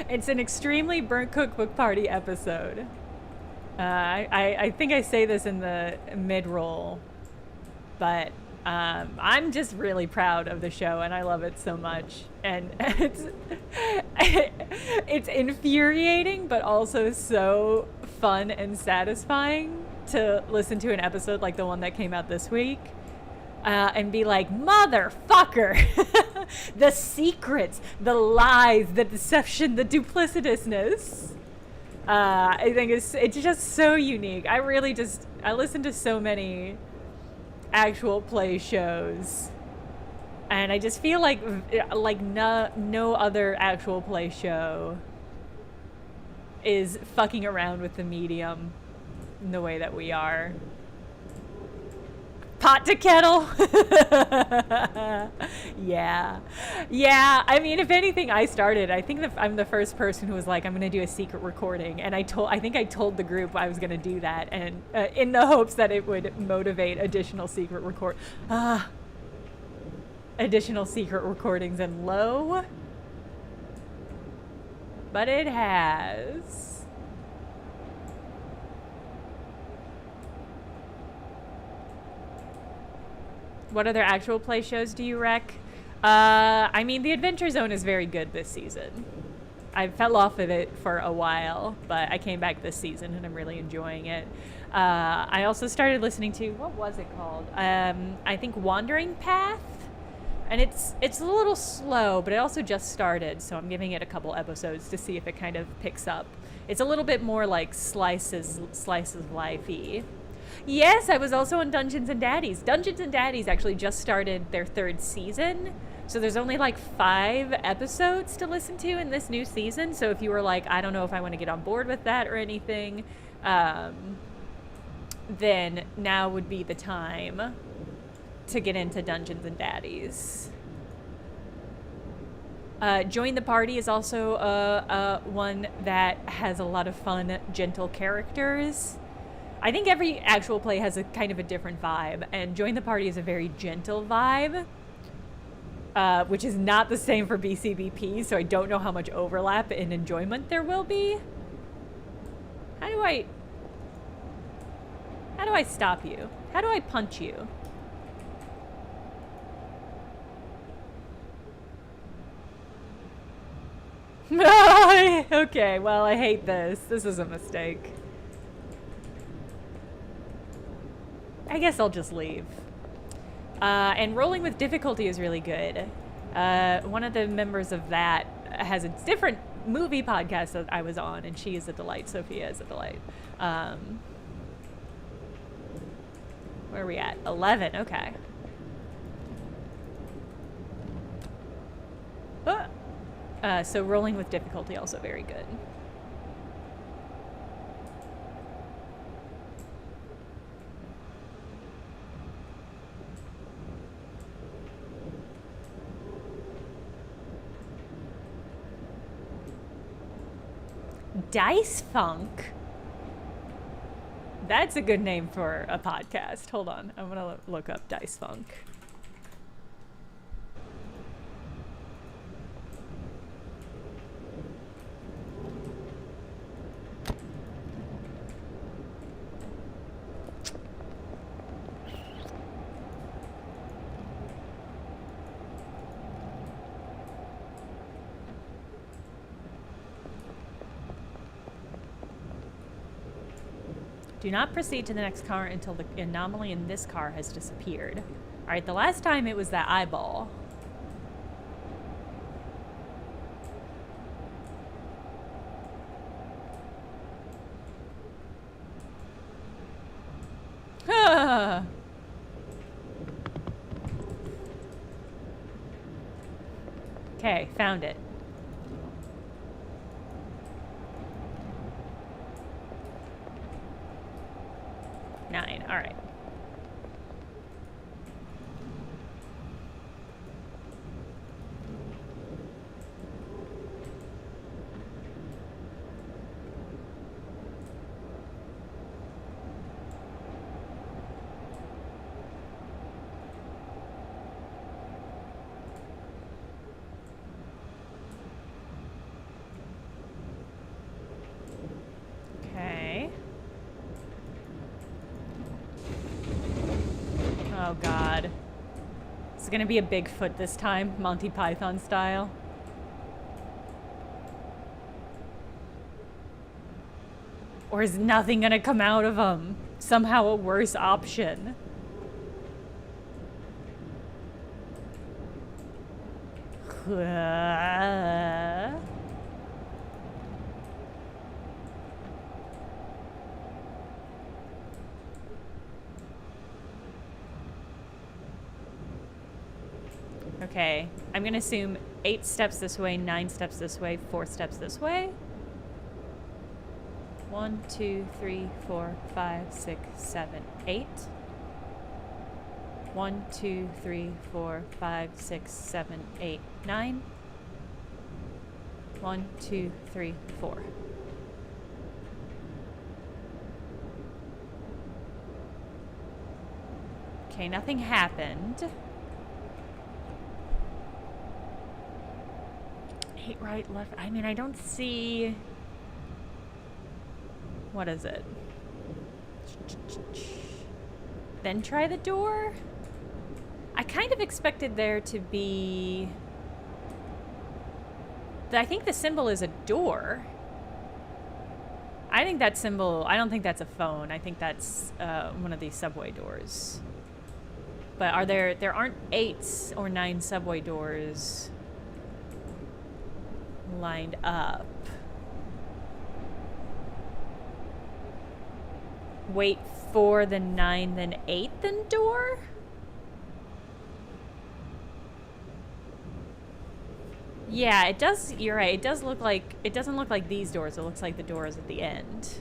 It's an extremely Burnt Cookbook Party episode. I think I say this in the mid-roll, but I'm just really proud of the show, and I love it so much. And it's infuriating, but also so fun and satisfying to listen to an episode like the one that came out this week. And be like, motherfucker, the secrets, the lies, the deception, the duplicitousness. I think it's just so unique. I listen to so many actual play shows, and I just feel like no other actual play show is fucking around with the medium in the way that we are. Pot to kettle. Yeah. I mean, if anything, I think I'm the first person who was like, I'm going to do a secret recording. And I think I told the group I was going to do that. And in the hopes that it would motivate additional secret recordings, and lo, but it has. What other actual play shows do you rec? I mean, The Adventure Zone is very good this season. I fell off of it for a while, but I came back this season and I'm really enjoying it. I also started listening to, what was it called? I think Wandering Path. And it's a little slow, but it also just started, so I'm giving it a couple episodes to see if it kind of picks up. It's a little bit more like slices of life-y. Yes, I was also on Dungeons and Daddies. Dungeons and Daddies actually just started their 3rd season, so there's only like 5 episodes to listen to in this new season. So if you were like, I don't know if I want to get on board with that or anything, then now would be the time to get into Dungeons and Daddies. Join the Party is also one that has a lot of fun, gentle characters. I think every actual play has a kind of a different vibe, and Join the Party is a very gentle vibe, which is not the same for BCBP, so I don't know how much overlap in enjoyment there will be. How do I stop you? How do I punch you? Okay, well, I hate this. This is a mistake. I guess I'll just leave. And rolling with difficulty is really good. One of the members of that has a different movie podcast that I was on, and she is a delight. Sophia is a delight. Where are we at? 11, okay. So rolling with difficulty, also very good. Dice Funk? That's a good name for a podcast. Hold on, I'm gonna look up Dice Funk. Do not proceed to the next car until the anomaly in this car has disappeared. All right, the last time it was that eyeball. Okay, found it. 9, all right. Okay. Oh God. Is it gonna be a Bigfoot this time, Monty Python style? Or is nothing gonna come out of him? Somehow a worse option. Okay, I'm gonna assume 8 steps this way, 9 steps this way, 4 steps this way. 1, 2, 3, 4, 5, 6, 7, 8. 1, 2, 3, 4, 5, 6, 7, 8, 9. 1, 2, 3, 4. Okay, nothing happened. 8 right, left. I mean, I don't see. What is it? Then try the door? I kind of expected there to be I think the symbol is a door. I think that symbol, I don't think that's a phone. I think that's one of these subway doors. But there aren't 8 or 9 subway doors lined up. Wait for the 9th and 8th door? Yeah, it does, you're right. It doesn't look like these doors. It looks like the doors at the end.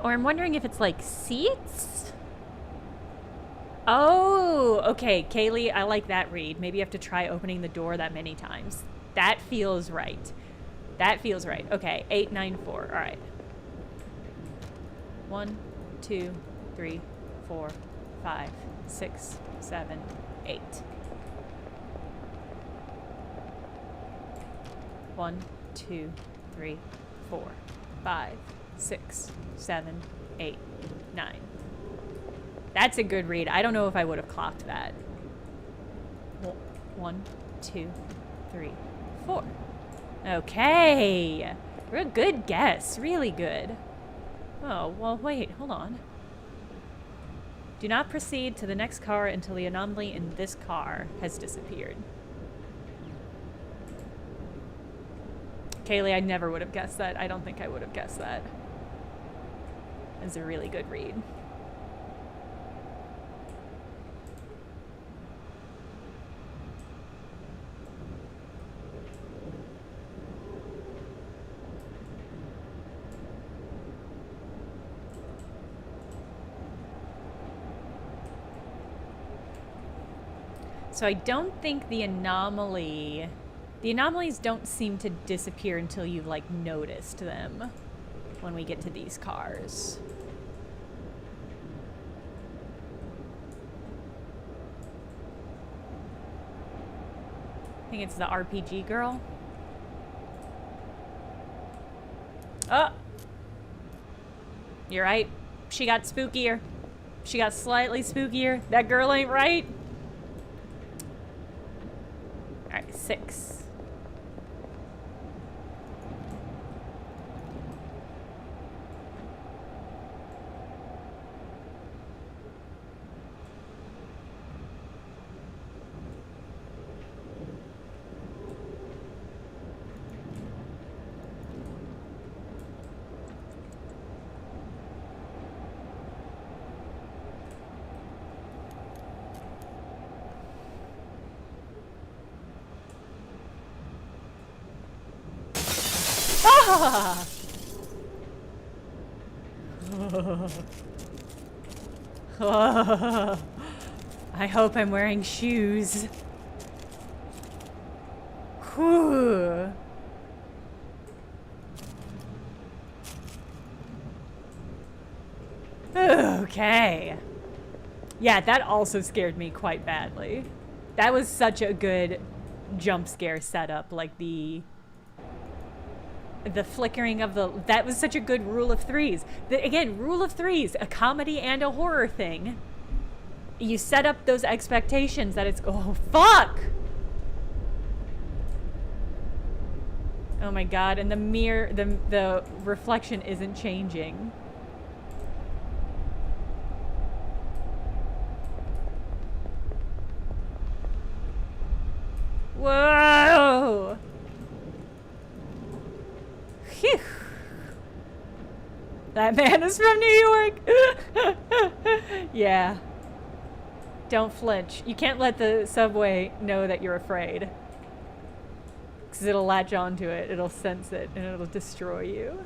Or I'm wondering if it's like seats? Oh, okay, Kaylee, I like that read. Maybe you have to try opening the door that many times. That feels right. That feels right. Okay, 8, 9, 4. All right. 1, 2, 3, 4, 5, 6, 7, 8. 1, 2, 3, 4, 5, 6, 7, 8, 9. That's a good read. I don't know if I would have clocked that. 1, 2, 3, 4. Okay. Real good guess. Really good. Oh, well, wait. Hold on. Do not proceed to the next car until the anomaly in this car has disappeared. Kaylee, I never would have guessed that. I don't think I would have guessed that. It's a really good read. So I don't think the anomalies don't seem to disappear until you've like noticed them when we get to these cars. I think it's the RPG girl. Oh! You're right. She got spookier. She got slightly spookier. That girl ain't right. Alright, 6. Ah! I hope I'm wearing shoes. Whew. Okay. Yeah, that also scared me quite badly. That was such a good jump scare setup, like the flickering of that was such a good rule of threes. Again, rule of threes, a comedy and a horror thing. You set up those expectations that it's, oh, fuck! Oh my god, and the mirror, the reflection isn't changing. Whoa! Phew. That man is from New York. Yeah. Don't flinch. You can't let the subway know that you're afraid. Because it'll latch onto it. It'll sense it and it'll destroy you.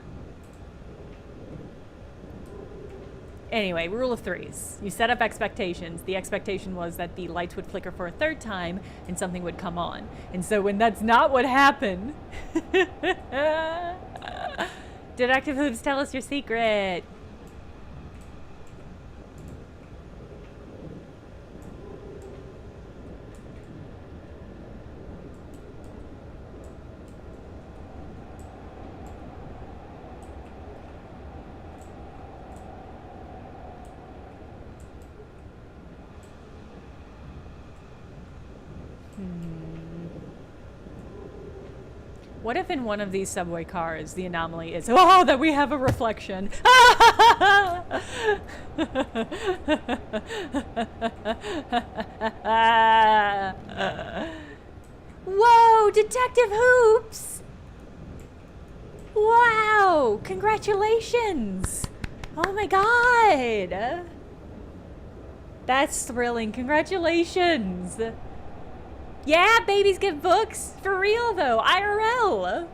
Anyway, rule of threes. You set up expectations. The expectation was that the lights would flicker for a 3rd time and something would come on. And so when that's not what happened... Detective Hoops, tell us your secret. What if in one of these subway cars the anomaly is, oh, that we have a reflection? Whoa, Detective Hoops! Wow, congratulations! Oh my god! That's thrilling, congratulations! Yeah, babies get books. For real, though. IRL.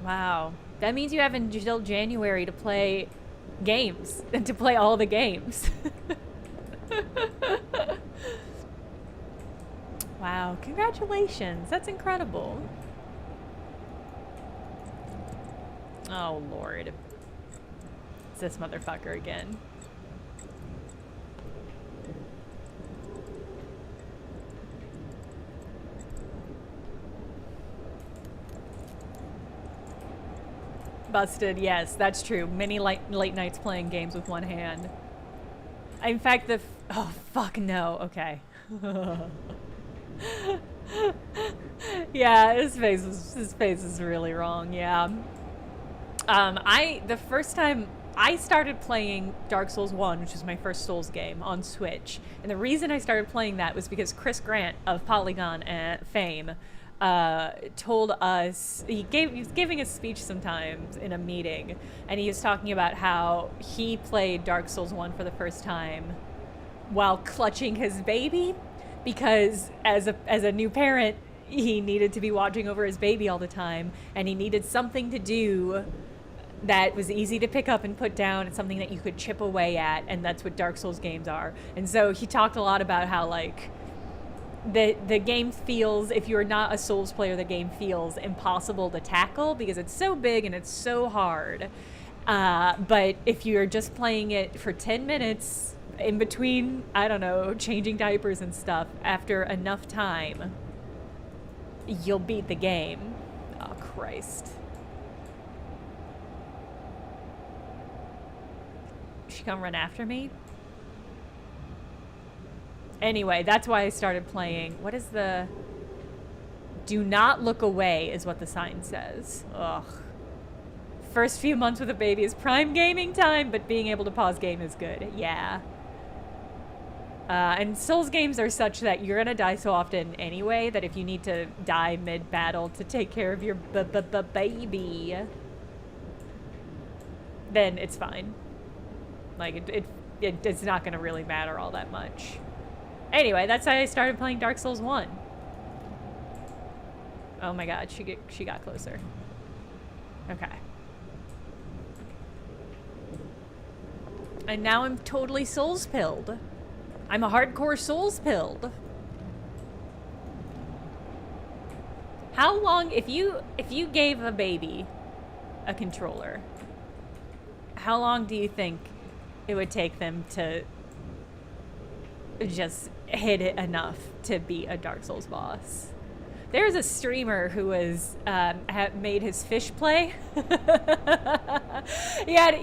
Wow. That means you have until January to play games. And to play all the games. Wow. Congratulations. That's incredible. Oh, Lord. It's this motherfucker again. Busted, yes, that's true. Many late nights playing games with one hand. In fact, oh, fuck no. Okay. Yeah, his face is really wrong, yeah. The first time I started playing Dark Souls 1, which was my first Souls game, on Switch. And the reason I started playing that was because Chris Grant of Polygon fame told us, he was giving a speech sometimes in a meeting, and he was talking about how he played Dark Souls 1 for the first time while clutching his baby, because as a new parent, he needed to be watching over his baby all the time, and he needed something to do that was easy to pick up and put down, and something that you could chip away at, and that's what Dark Souls games are. And so he talked a lot about how, like, the game feels, if you're not a Souls player, the game feels impossible to tackle because it's so big and it's so hard. But if you're just playing it for 10 minutes in between, I don't know, changing diapers and stuff, after enough time, you'll beat the game. Oh, Christ. She come run after me? Anyway, that's why I started playing. What is the... Do not look away is what the sign says. Ugh. First few months with a baby is prime gaming time, but being able to pause game is good. Yeah. And Souls games are such that you're gonna die so often anyway that if you need to die mid-battle to take care of your baby, then it's fine. Like, it's not gonna really matter all that much. Anyway, that's how I started playing Dark Souls 1. Oh my god, she got closer. Okay. And now I'm totally Souls-pilled. I'm a hardcore Souls-pilled. How long, if you gave a baby a controller, how long do you think it would take them to just hit it enough to beat a Dark Souls boss? There's a streamer who was made his fish play. he had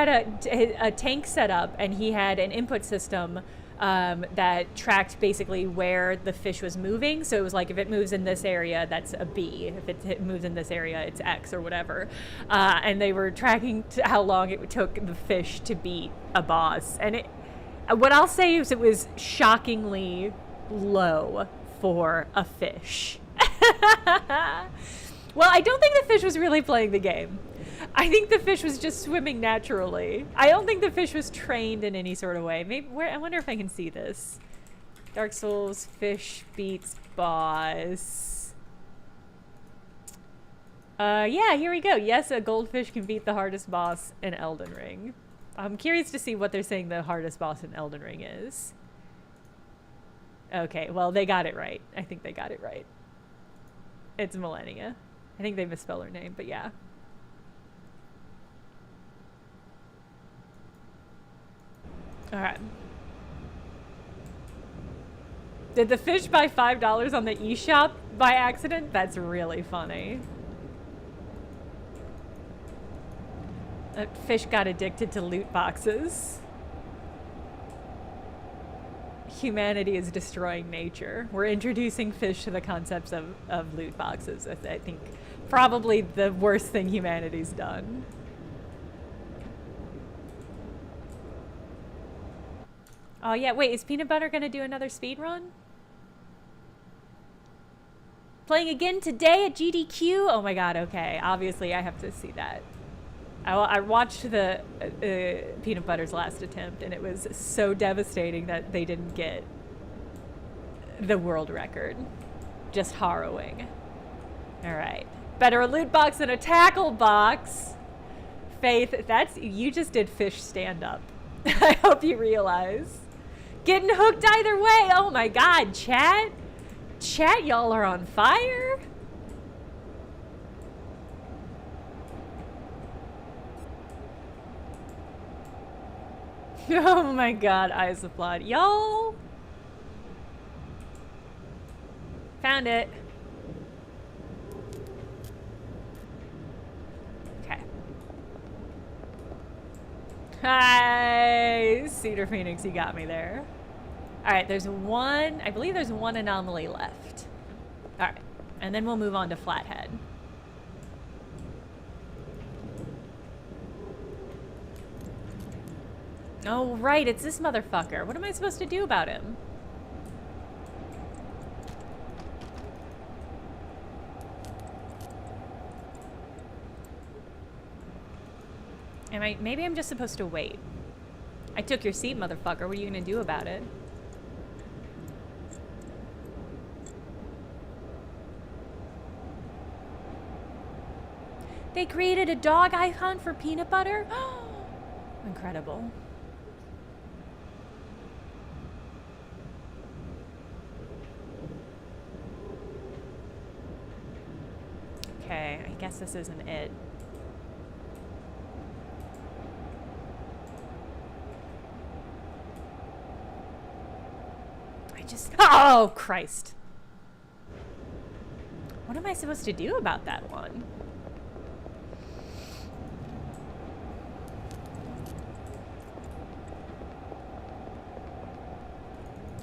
a tank set up, and he had an input system that tracked basically where the fish was moving. So it was like, if it moves in this area, that's a B. If it moves in this area, it's X or whatever. And they were tracking how long it took the fish to beat a boss. And what I'll say is it was shockingly low for a fish. Well, I don't think the fish was really playing the game. I think the fish was just swimming naturally. I don't think the fish was trained in any sort of way. Maybe I wonder if I can see this. Dark Souls fish beats boss. Yeah, here we go. Yes, a goldfish can beat the hardest boss in Elden Ring. I'm curious to see what they're saying the hardest boss in Elden Ring is. Okay, well, they got it right. I think they got it right. It's Millennia. I think they misspelled her name, but yeah. All right. Did the fish buy $5 on the eShop by accident? That's really funny. That fish got addicted to loot boxes. humanity is destroying nature. We're introducing fish to the concepts of loot boxes. I think probably the worst thing humanity's done. Oh yeah, wait, is Peanut Butter gonna do another speed run? Playing again today at GDQ? Oh my god, okay. Obviously I have to see that. I watched the Peanut Butter's last attempt, and it was so devastating that they didn't get the world record. Just harrowing. Alright. Better a loot box than a tackle box. Faith, you just did fish stand up. I hope you realize. Getting hooked either way. Oh my god, chat. Chat, y'all are on fire. Oh my god, eyes of blood. Y'all. Found it. Okay. Hi, Cedar Phoenix, you got me there. Alright, I believe there's one anomaly left. Alright, and then we'll move on to Flathead. Oh, right, it's this motherfucker. What am I supposed to do about him? Maybe I'm just supposed to wait. I took your seat, motherfucker. What are you gonna do about it? They created a dog icon for Peanut Butter? Incredible. Okay, I guess this isn't it. Oh, Christ. What am I supposed to do about that one?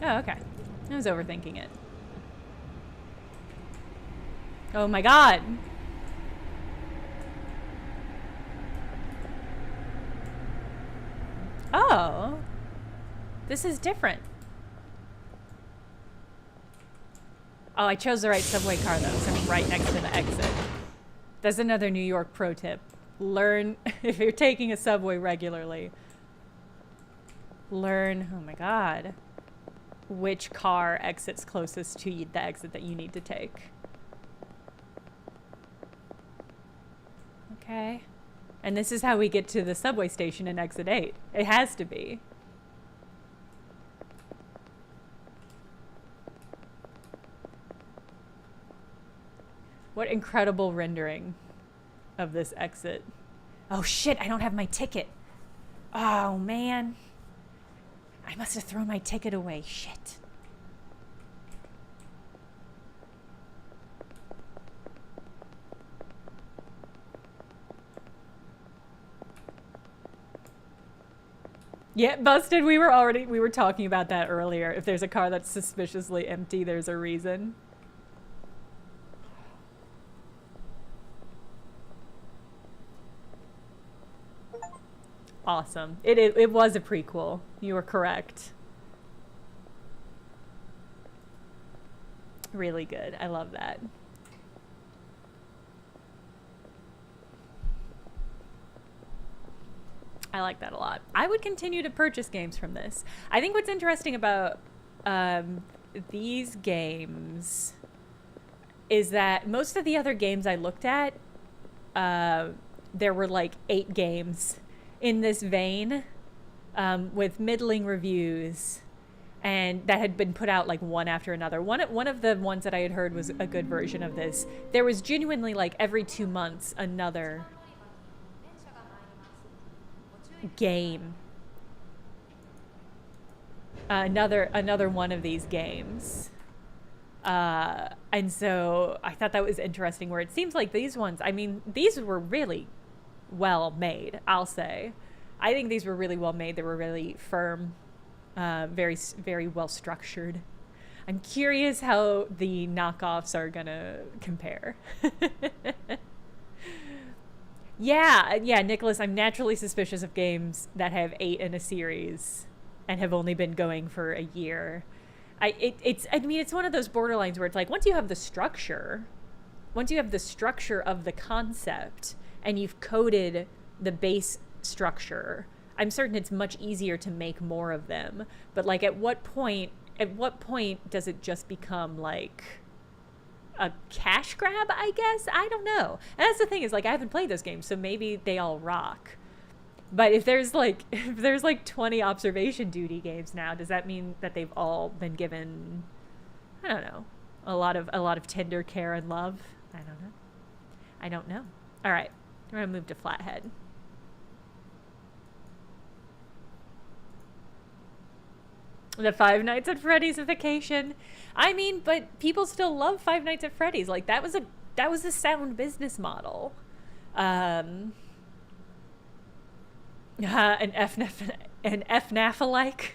Oh, okay. I was overthinking it. Oh my god. Oh. This is different. Oh, I chose the right subway car though, so I'm right next to the exit. That's another New York pro tip. Learn, if you're taking a subway regularly, learn, oh my god, which car exits closest to the exit that you need to take. Okay. And this is how we get to the subway station in exit 8. It has to be. What incredible rendering of this exit. Oh shit, I don't have my ticket. Oh man. I must have thrown my ticket away. Shit. Yeah, busted. We were talking about that earlier. If there's a car that's suspiciously empty, there's a reason. Awesome. It was a prequel. You were correct. Really good. I love that. I like that a lot. I would continue to purchase games from this. I think what's interesting about these games is that most of the other games I looked at, there were like 8 games in this vein, with middling reviews, and that had been put out like one after another. One of the ones that I had heard was a good version of this. There was genuinely like every 2 months another game, another one of these games, and so I thought that was interesting, where it seems like these ones, I mean, these were really well made. I'll say I think these were really well made. They were really firm Very well structured. I'm curious how the knockoffs are gonna compare. Yeah, Nicholas, I'm naturally suspicious of games that have 8 in a series and have only been going for a year. It's one of those borderlines where it's like, once you have the structure of the concept and you've coded the base structure, I'm certain it's much easier to make more of them. But like, at what point does it just become like a cash grab, I guess? I don't know. And that's the thing, is like, I haven't played those games, so maybe they all rock. But if there's like 20 observation duty games now, does that mean that they've all been given, I don't know, a lot of tender care and love? I don't know. All right, we're gonna move to Flathead. The Five Nights at Freddy'sification. I mean, but people still love Five Nights at Freddy's. Like, that was a sound business model. An FNAF-alike.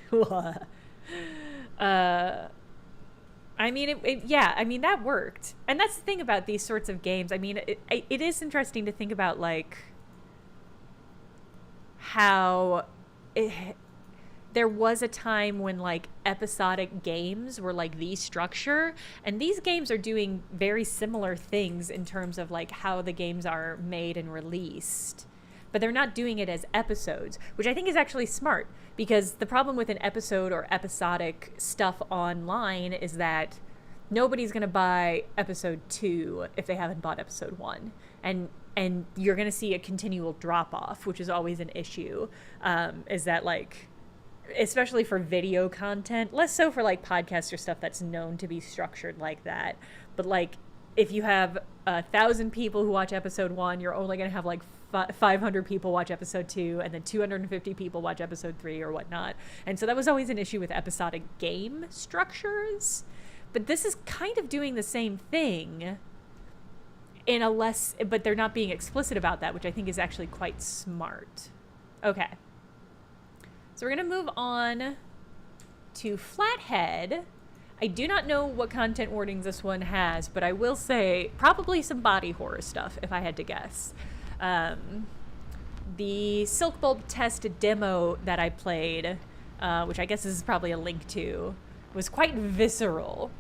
I mean, yeah, I mean, that worked. And that's the thing about these sorts of games. I mean, it is interesting to think about, like, how there was a time when, like, episodic games were, like, the structure, and these games are doing very similar things in terms of, like, how the games are made and released. But they're not doing it as episodes, which I think is actually smart, because the problem with an episode or episodic stuff online is that nobody's going to buy episode 2 if they haven't bought episode 1. And you're going to see a continual drop-off, which is always an issue, is that, like, especially for video content, less so for like podcasts or stuff that's known to be structured like that. But like, if you have 1,000 people who watch episode 1, you're only going to have like 500 people watch episode 2, and then 250 people watch episode 3 or whatnot. And so that was always an issue with episodic game structures. But this is kind of doing the same thing in a less, but they're not being explicit about that, which I think is actually quite smart. Okay. So we're going to move on to Flathead. I do not know what content warnings this one has, but I will say probably some body horror stuff, if I had to guess. The Silk Bulb test demo that I played, which I guess this is probably a link to, was quite visceral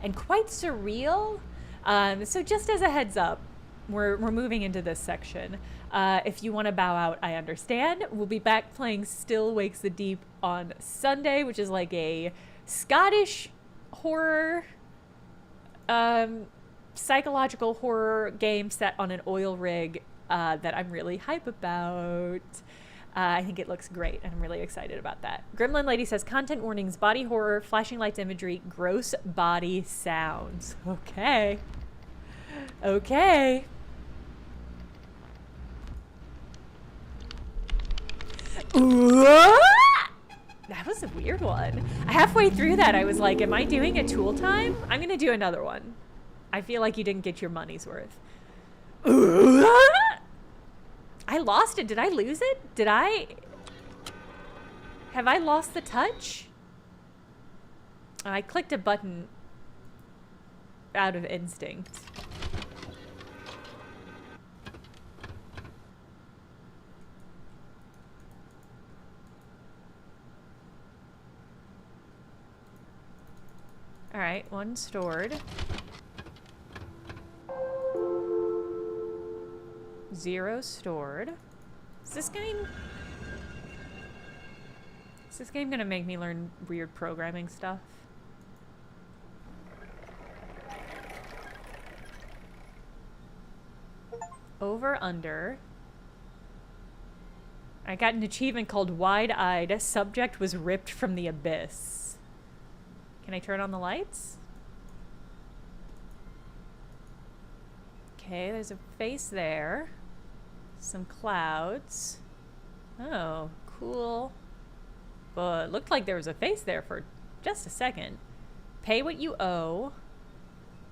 and quite surreal. So just as a heads up, we're moving into this section. If you want to bow out, I understand. We'll be back playing Still Wakes the Deep on Sunday, which is like a Scottish horror, psychological horror game set on an oil rig that I'm really hype about. I think it looks great, and I'm really excited about that. Gremlin Lady says, content warnings, body horror, flashing lights imagery, gross body sounds. Okay. Okay. That was a weird one. Halfway through that, I was like, am I doing a tool time? I'm gonna do another one. I feel like you didn't get your money's worth. I lost it. Did I lose it? Have I lost the touch? I clicked a button out of instinct. All right, one stored. 0 stored. Is this game gonna make me learn weird programming stuff? Over, under. I got an achievement called Wide-Eyed. Subject was ripped from the abyss. Can I turn on the lights? Okay, there's a face there. Some clouds. Oh, cool. But it looked like there was a face there for just a second. Pay what you owe.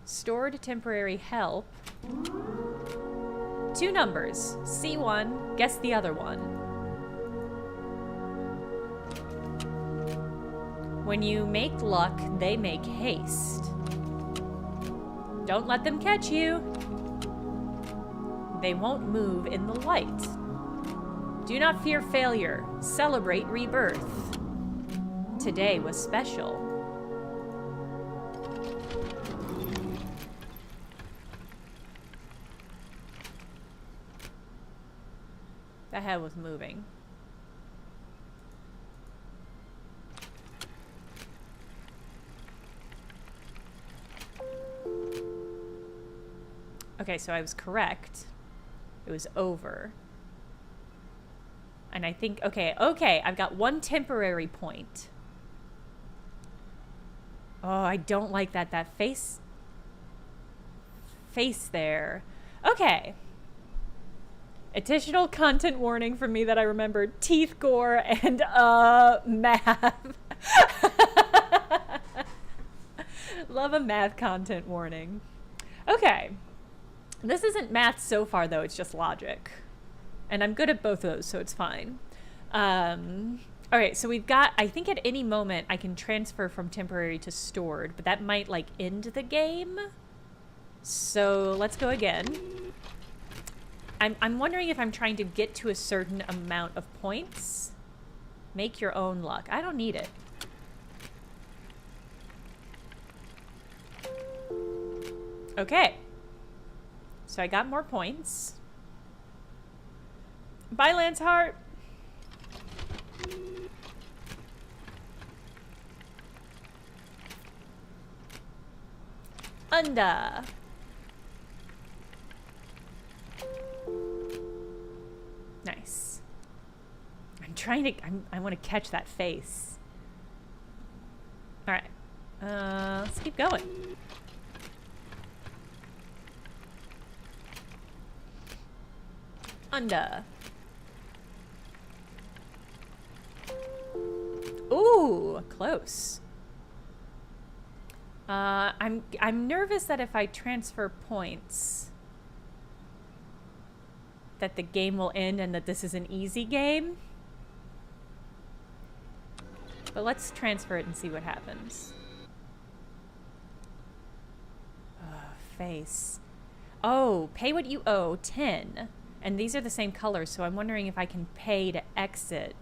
Stored temporary help. 2 numbers. C1. Guess the other one. When you make luck, they make haste. Don't let them catch you. They won't move in the light. Do not fear failure. Celebrate rebirth. Today was special. That head was moving. Okay, so I was correct. It was over. And I think, okay, I've got one temporary point. Oh, I don't like that face there. Okay. Additional content warning for me that I remembered. Teeth gore and, math. Love a math content warning. Okay. This isn't math so far, though. It's just logic. And I'm good at both of those, so it's fine. All right, so we've got, I think at any moment I can transfer from temporary to stored, but that might, like, end the game. So let's go again. I'm wondering if I'm trying to get to a certain amount of points. Make your own luck. I don't need it. Okay. So I got more points. Bye, Lance Hart. Unda. Nice. I'm trying to, I want to catch that face. All right. Let's keep going. Unda. Ooh, close. I'm nervous that if I transfer points that the game will end and that this is an easy game. But let's transfer it and see what happens. Face. Oh, pay what you owe, 10. And these are the same colors, so I'm wondering if I can pay to exit.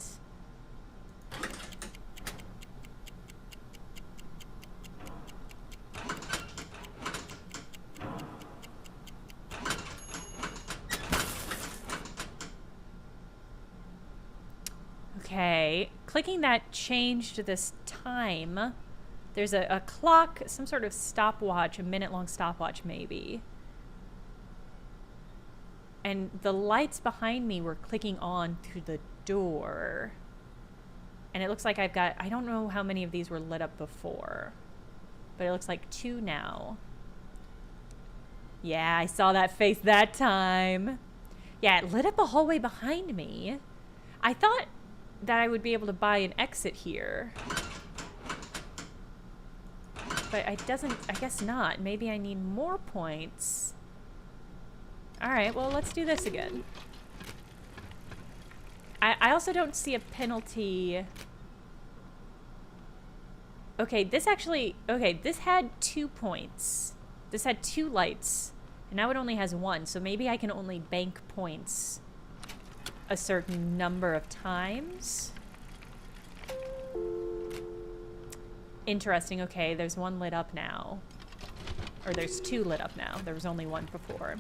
Okay, clicking that changed this time. There's a clock, some sort of stopwatch, a minute-long stopwatch maybe. And the lights behind me were clicking on to the door. And it looks like I've got, I don't know how many of these were lit up before, but it looks like 2 now. Yeah, I saw that face that time. Yeah, it lit up a hallway behind me. I thought that I would be able to buy an exit here. But I guess not. Maybe I need more points. Alright, well, let's do this again. I also don't see a penalty. Okay, this actually... Okay, this had 2 points. This had 2 lights. And now it only has 1, so maybe I can only bank points a certain number of times. Interesting. Okay, there's 1 lit up now. Or there's 2 lit up now. There was only 1 before.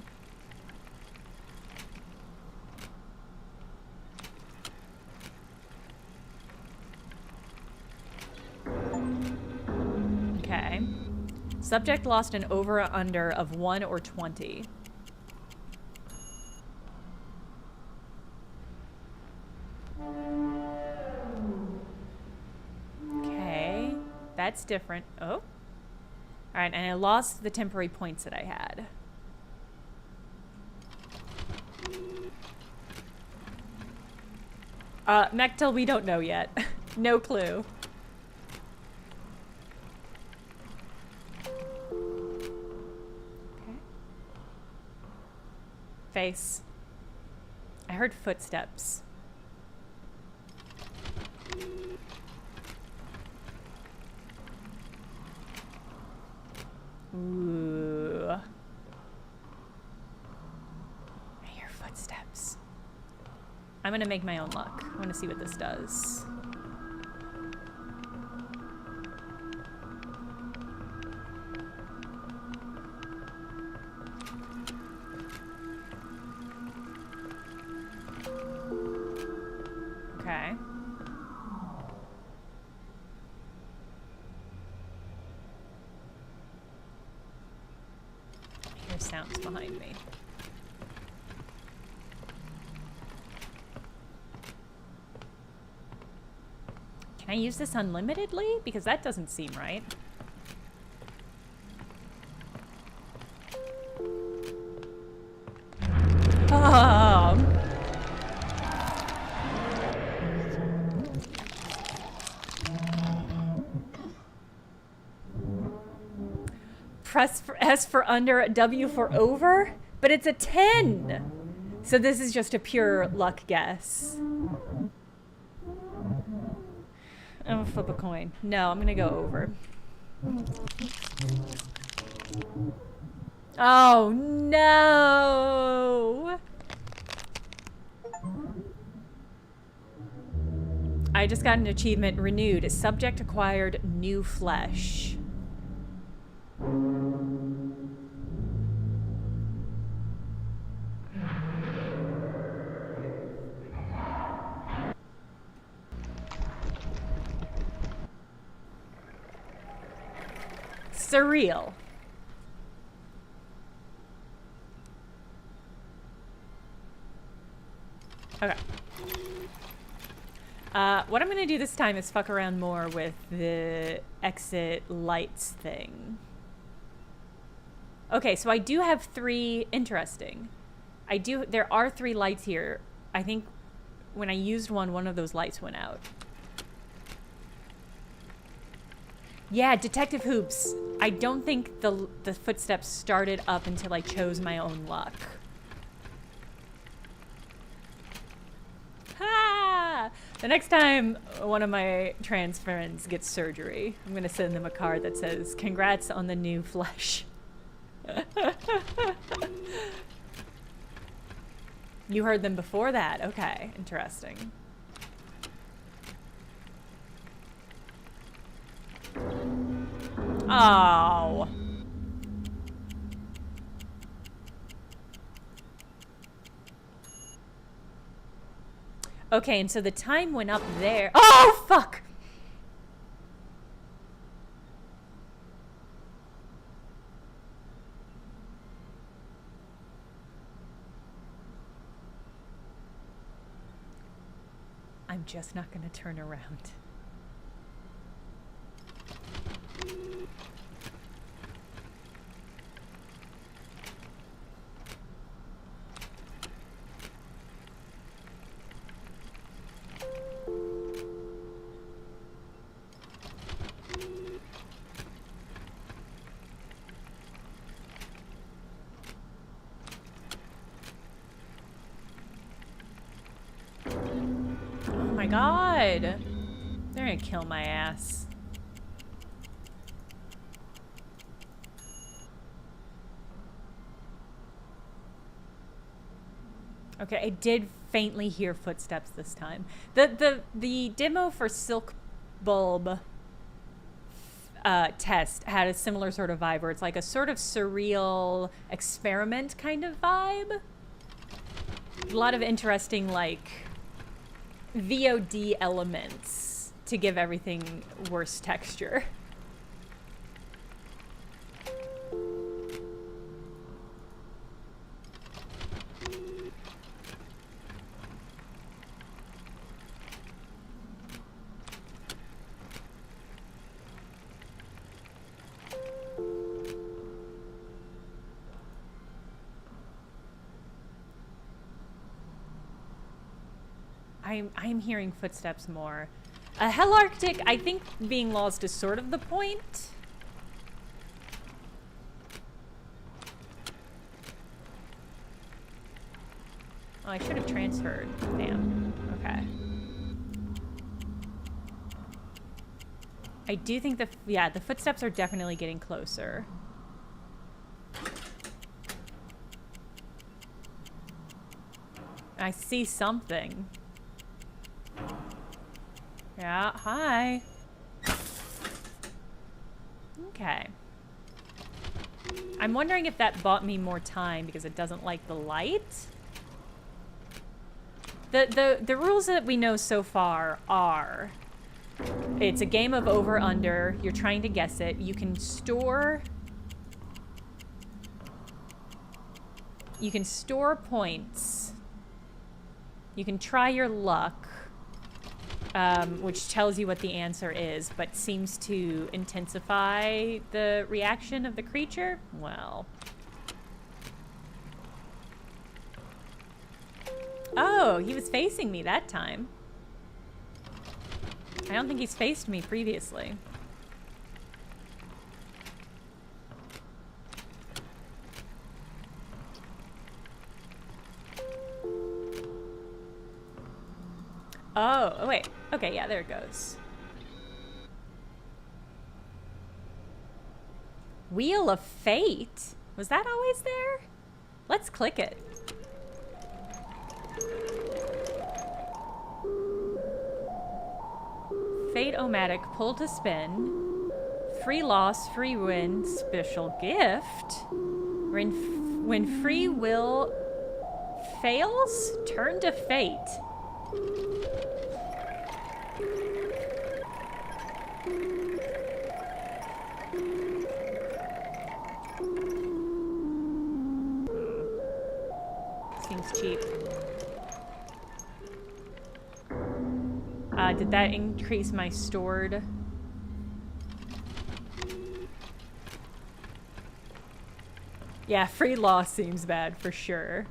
Okay. Subject lost an over or under of 1 or 20. Okay. That's different. Oh. Alright, and I lost the temporary points that I had. Mechtel, we don't know yet. No clue. Okay. Face. I heard footsteps. Ooh. I hear footsteps. I'm gonna make my own luck. I wanna see what this does. Okay. I hear sounds behind me. Can I use this unlimitedly? Because that doesn't seem right. Oh. Press for S for under, W for over, but it's a 10. So this is just a pure luck guess. I'm gonna flip a coin. No, I'm gonna go over. Oh no! I just got an achievement renewed. Subject acquired new flesh. Surreal. Okay. What I'm gonna do this time is fuck around more with the exit lights thing. Okay, so I do have 3, interesting. There are 3 lights here. I think when I used one of those lights went out. Yeah, Detective Hoops. I don't think the footsteps started up until I chose my own luck. Ha! The next time one of my trans friends gets surgery, I'm gonna send them a card that says, "Congrats on the new flesh." You heard them before that? Okay, interesting. Oh. Okay, and so the time went up there. Oh, fuck! I'm just not gonna turn around. Oh my god. They're gonna kill my ass. Okay, I did faintly hear footsteps this time. The demo for Silk Bulb test had a similar sort of vibe where it's like a sort of surreal experiment kind of vibe. A lot of interesting like VOD elements to give everything worse texture. I'm hearing footsteps more. Hell Arctic, I think being lost is sort of the point. Oh, I should have transferred. Damn. Okay. I do think the footsteps are definitely getting closer. I see something. Yeah, hi. Okay. I'm wondering if that bought me more time because it doesn't like the light. The rules that we know so far are it's a game of over-under. You're trying to guess it. You can store points. You can try your luck, which tells you what the answer is, but seems to intensify the reaction of the creature. Well. Oh, he was facing me that time. I don't think he's faced me previously. Oh, wait. Okay, yeah, there it goes. Wheel of Fate? Was that always there? Let's click it. Fate-O-Matic, pull to spin. Free loss, free win, special gift. When free will fails, turn to fate. Seems cheap. Did that increase my stored? Yeah, free loss seems bad for sure.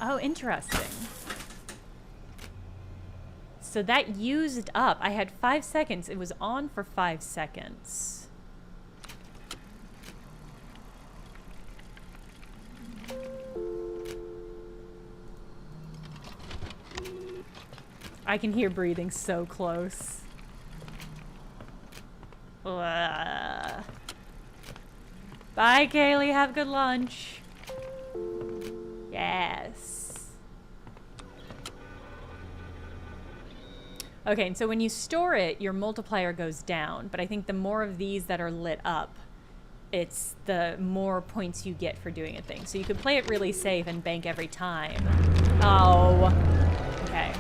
Oh, interesting. So that used up. I had 5 seconds. It was on for 5 seconds. I can hear breathing so close. Bye, Kaylee. Have good lunch. Yes. Okay, and so when you store it, your multiplier goes down, but I think the more of these that are lit up, it's the more points you get for doing a thing. So you could play it really safe and bank every time. Oh. Okay.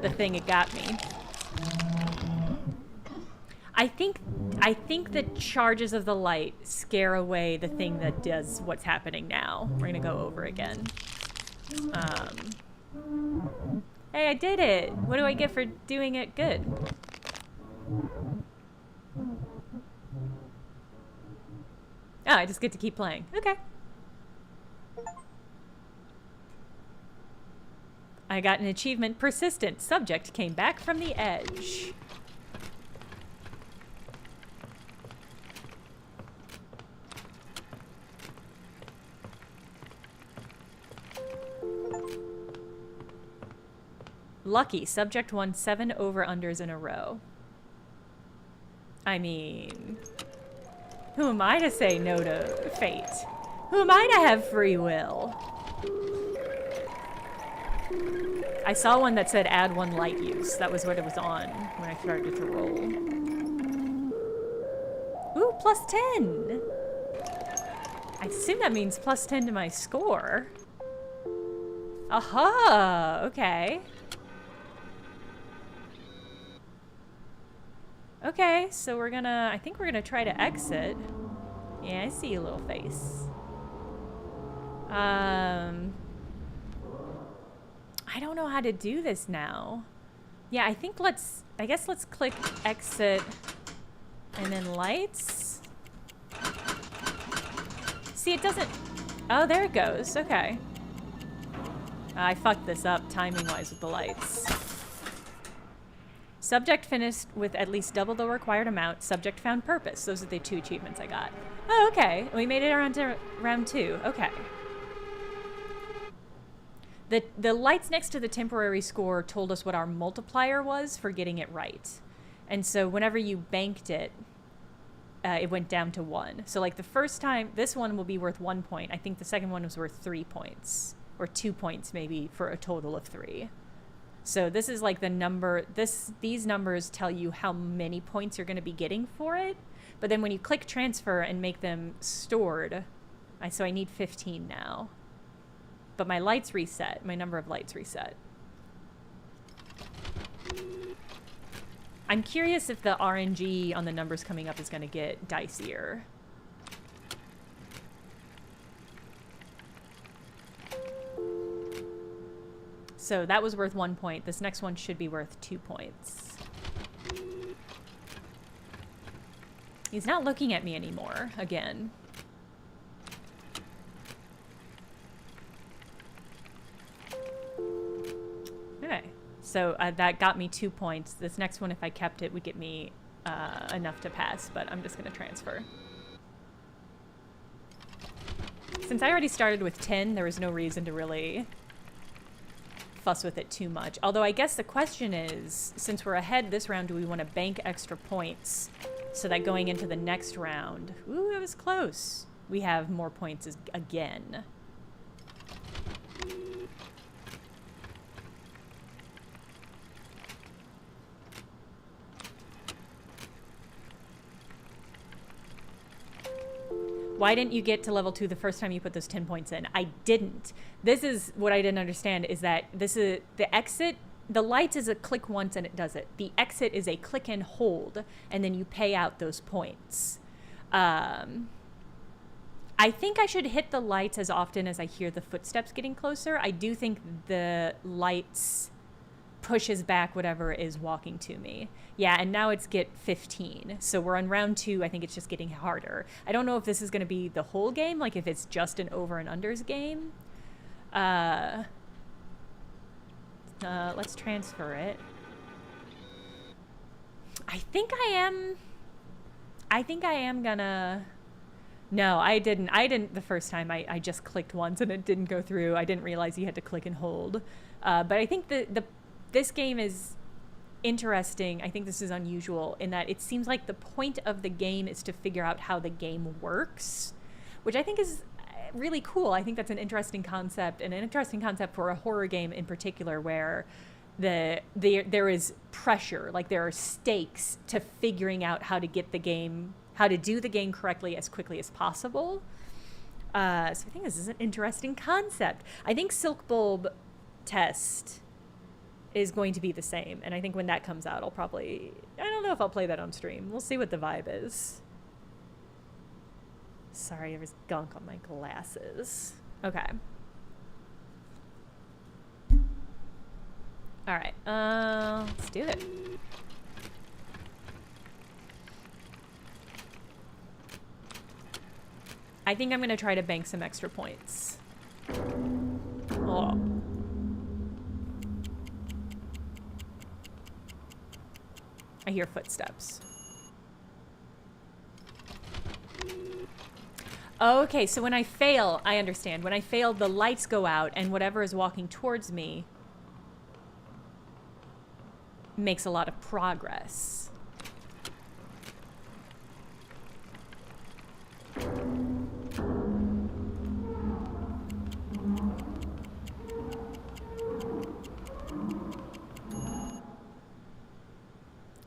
The thing, it got me. I think the charges of the light scare away the thing that does what's happening now. We're gonna go over again. Hey, I did it! What do I get for doing it good? Oh, I just get to keep playing. Okay. I got an achievement, persistent. Subject came back from the edge. Lucky, subject won 7 over-unders in a row. I mean, who am I to say no to fate? Who am I to have free will? I saw one that said add 1 light use. That was what it was on when I started to roll. Ooh, plus 10! I assume that means plus 10 to my score. Aha! Okay. Okay, so we're gonna, I think we're gonna try to exit. Yeah, I see your little face. I don't know how to do this now. Yeah, I think I guess let's click exit and then lights. See, it doesn't... Oh, there it goes. Okay. I fucked this up timing-wise with the lights. Subject finished with at least double the required amount. Subject found purpose. Those are the 2 achievements I got. Oh, okay. We made it around to round 2. Okay. The lights next to the temporary score told us what our multiplier was for getting it right. And so whenever you banked it, it went down to 1. So like the first time, this one will be worth 1 point. I think the second one was worth 3 points. Or 2 points maybe for a total of 3. So this is like the number, these numbers tell you how many points you're going to be getting for it. But then when you click transfer and make them stored, so I need 15 now. But my lights reset, my number of lights reset. I'm curious if the RNG on the numbers coming up is going to get dicier. So that was worth 1 point. This next one should be worth 2 points. He's not looking at me anymore, again. Okay, so that got me 2 points. This next one, if I kept it, would get me enough to pass, but I'm just gonna transfer. Since I already started with 10, there was no reason to really fuss with it too much. Although I guess the question is, since we're ahead this round, do we want to bank extra points so that going into the next round, ooh, it was close, we have more points again. Why didn't you get to level 2 the first time you put those 10 points in? I didn't. This is what I didn't understand, is that this is the exit. The lights is a click once and it does it. The exit is a click and hold, and then you pay out those points. I think I should hit the lights as often as I hear the footsteps getting closer. I do think the lights pushes back whatever is walking to me. Yeah, and now it's get 15. So we're on round 2. I think it's just getting harder. I don't know if this is going to be the whole game, like if it's just an over and unders game. Let's transfer it. I think I am gonna... No, I didn't the first time. I just clicked once and it didn't go through. I didn't realize you had to click and hold. But I think this game is interesting. I think this is unusual in that it seems like the point of the game is to figure out how the game works, which I think is really cool. I think that's an interesting concept, and an interesting concept for a horror game in particular, where there is pressure, like there are stakes to figuring out how to get the game, how to do the game correctly as quickly as possible. So I think this is an interesting concept. I think Silk Bulb Test is going to be the same, and I think when that comes out, I'll probably, I don't know if I'll play that on stream. We'll see what the vibe is. Sorry, there was gunk on my glasses. Okay. All right, let's do it. I think I'm gonna try to bank some extra points. Oh. I hear footsteps. Okay, so when I fail, I understand. When I fail, the lights go out, and whatever is walking towards me makes a lot of progress.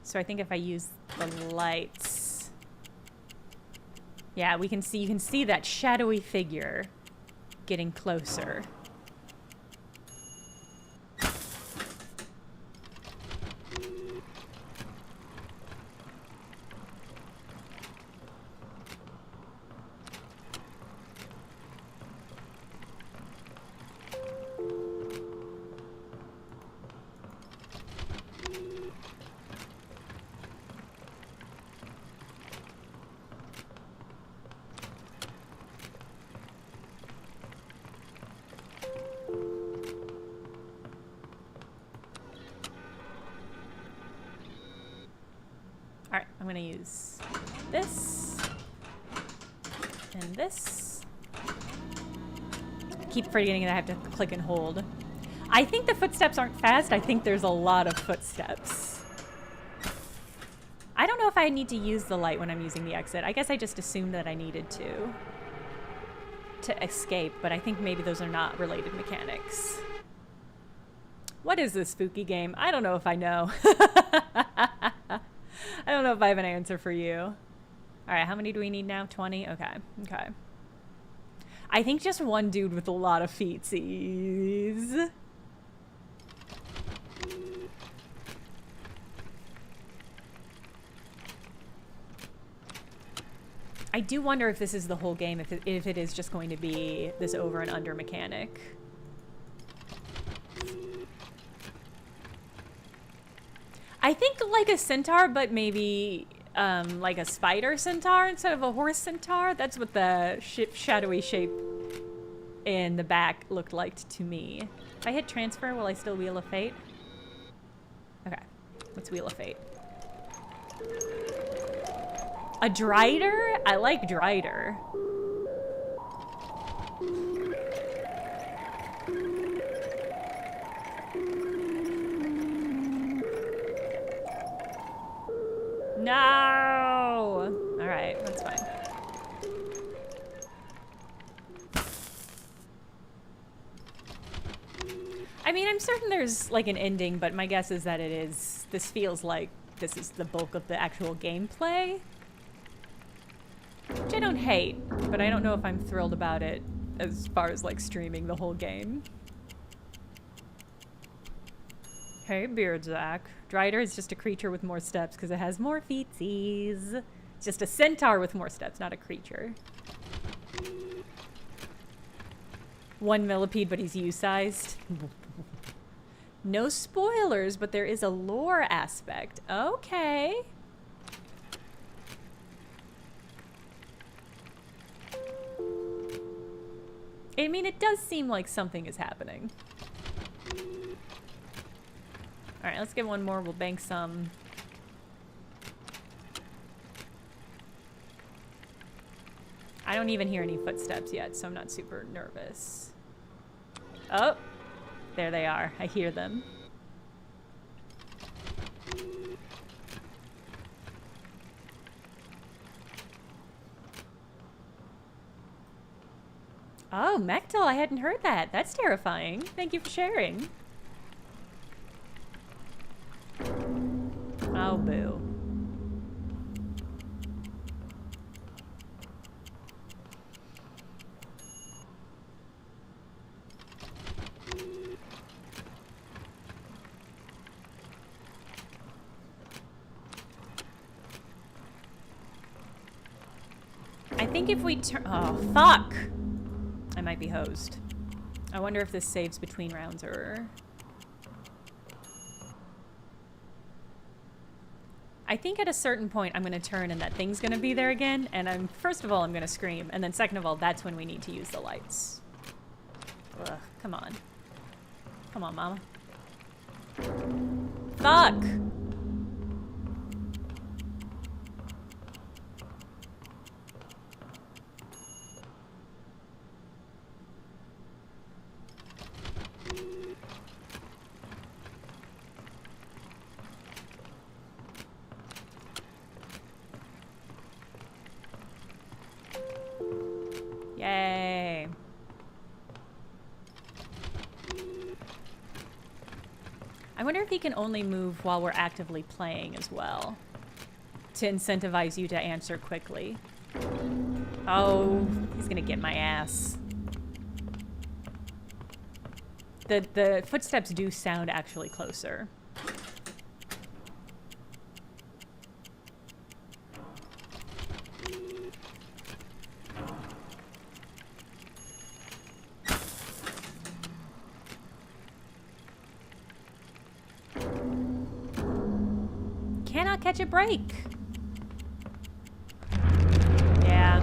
So I think if I use the lights, yeah, you can see that shadowy figure getting closer. All right, I'm gonna use this and this. Keep forgetting that I have to click and hold. I think the footsteps aren't fast. I think there's a lot of footsteps. I don't know if I need to use the light when I'm using the exit. I guess I just assumed that I needed to escape, but I think maybe those are not related mechanics. What is this spooky game? I don't know if I know. I don't know if I have an answer for you. All right, how many do we need now? 20? Okay, okay. I think just one dude with a lot of feetsies. I do wonder if this is the whole game, if it is just going to be this over and under mechanic. I think like a centaur, but maybe like a spider centaur instead of a horse centaur. That's what the shadowy shape in the back looked like to me. If I hit transfer, will I still Wheel of Fate? Okay, let's Wheel of Fate. A Drider? I like Drider. No! Alright, that's fine. I mean, I'm certain there's like an ending, but my guess is that this feels like this is the bulk of the actual gameplay. Which I don't hate, but I don't know if I'm thrilled about it as far as like streaming the whole game. Hey, Beardzack. Drider is just a creature with more steps because it has more feetsies. It's just a centaur with more steps, not a creature. 1 millipede, but he's U-sized. No spoilers, but there is a lore aspect. Okay. I mean, it does seem like something is happening. All right, let's get one more. We'll bank some. I don't even hear any footsteps yet, so I'm not super nervous. Oh, there they are. I hear them. Oh, Mechtel, I hadn't heard that. That's terrifying. Thank you for sharing. Oh, boo. I think if we turn... Oh, fuck! I might be hosed. I wonder if this saves between rounds or... I think at a certain point I'm going to turn and that thing's going to be there again, and first of all I'm going to scream, and then second of all that's when we need to use the lights. Ugh, come on. Come on, mama. Fuck! Yay. I wonder if he can only move while we're actively playing as well, to incentivize you to answer quickly. Oh, he's gonna get my ass. The footsteps do sound actually closer. Cannot catch a break. Yeah.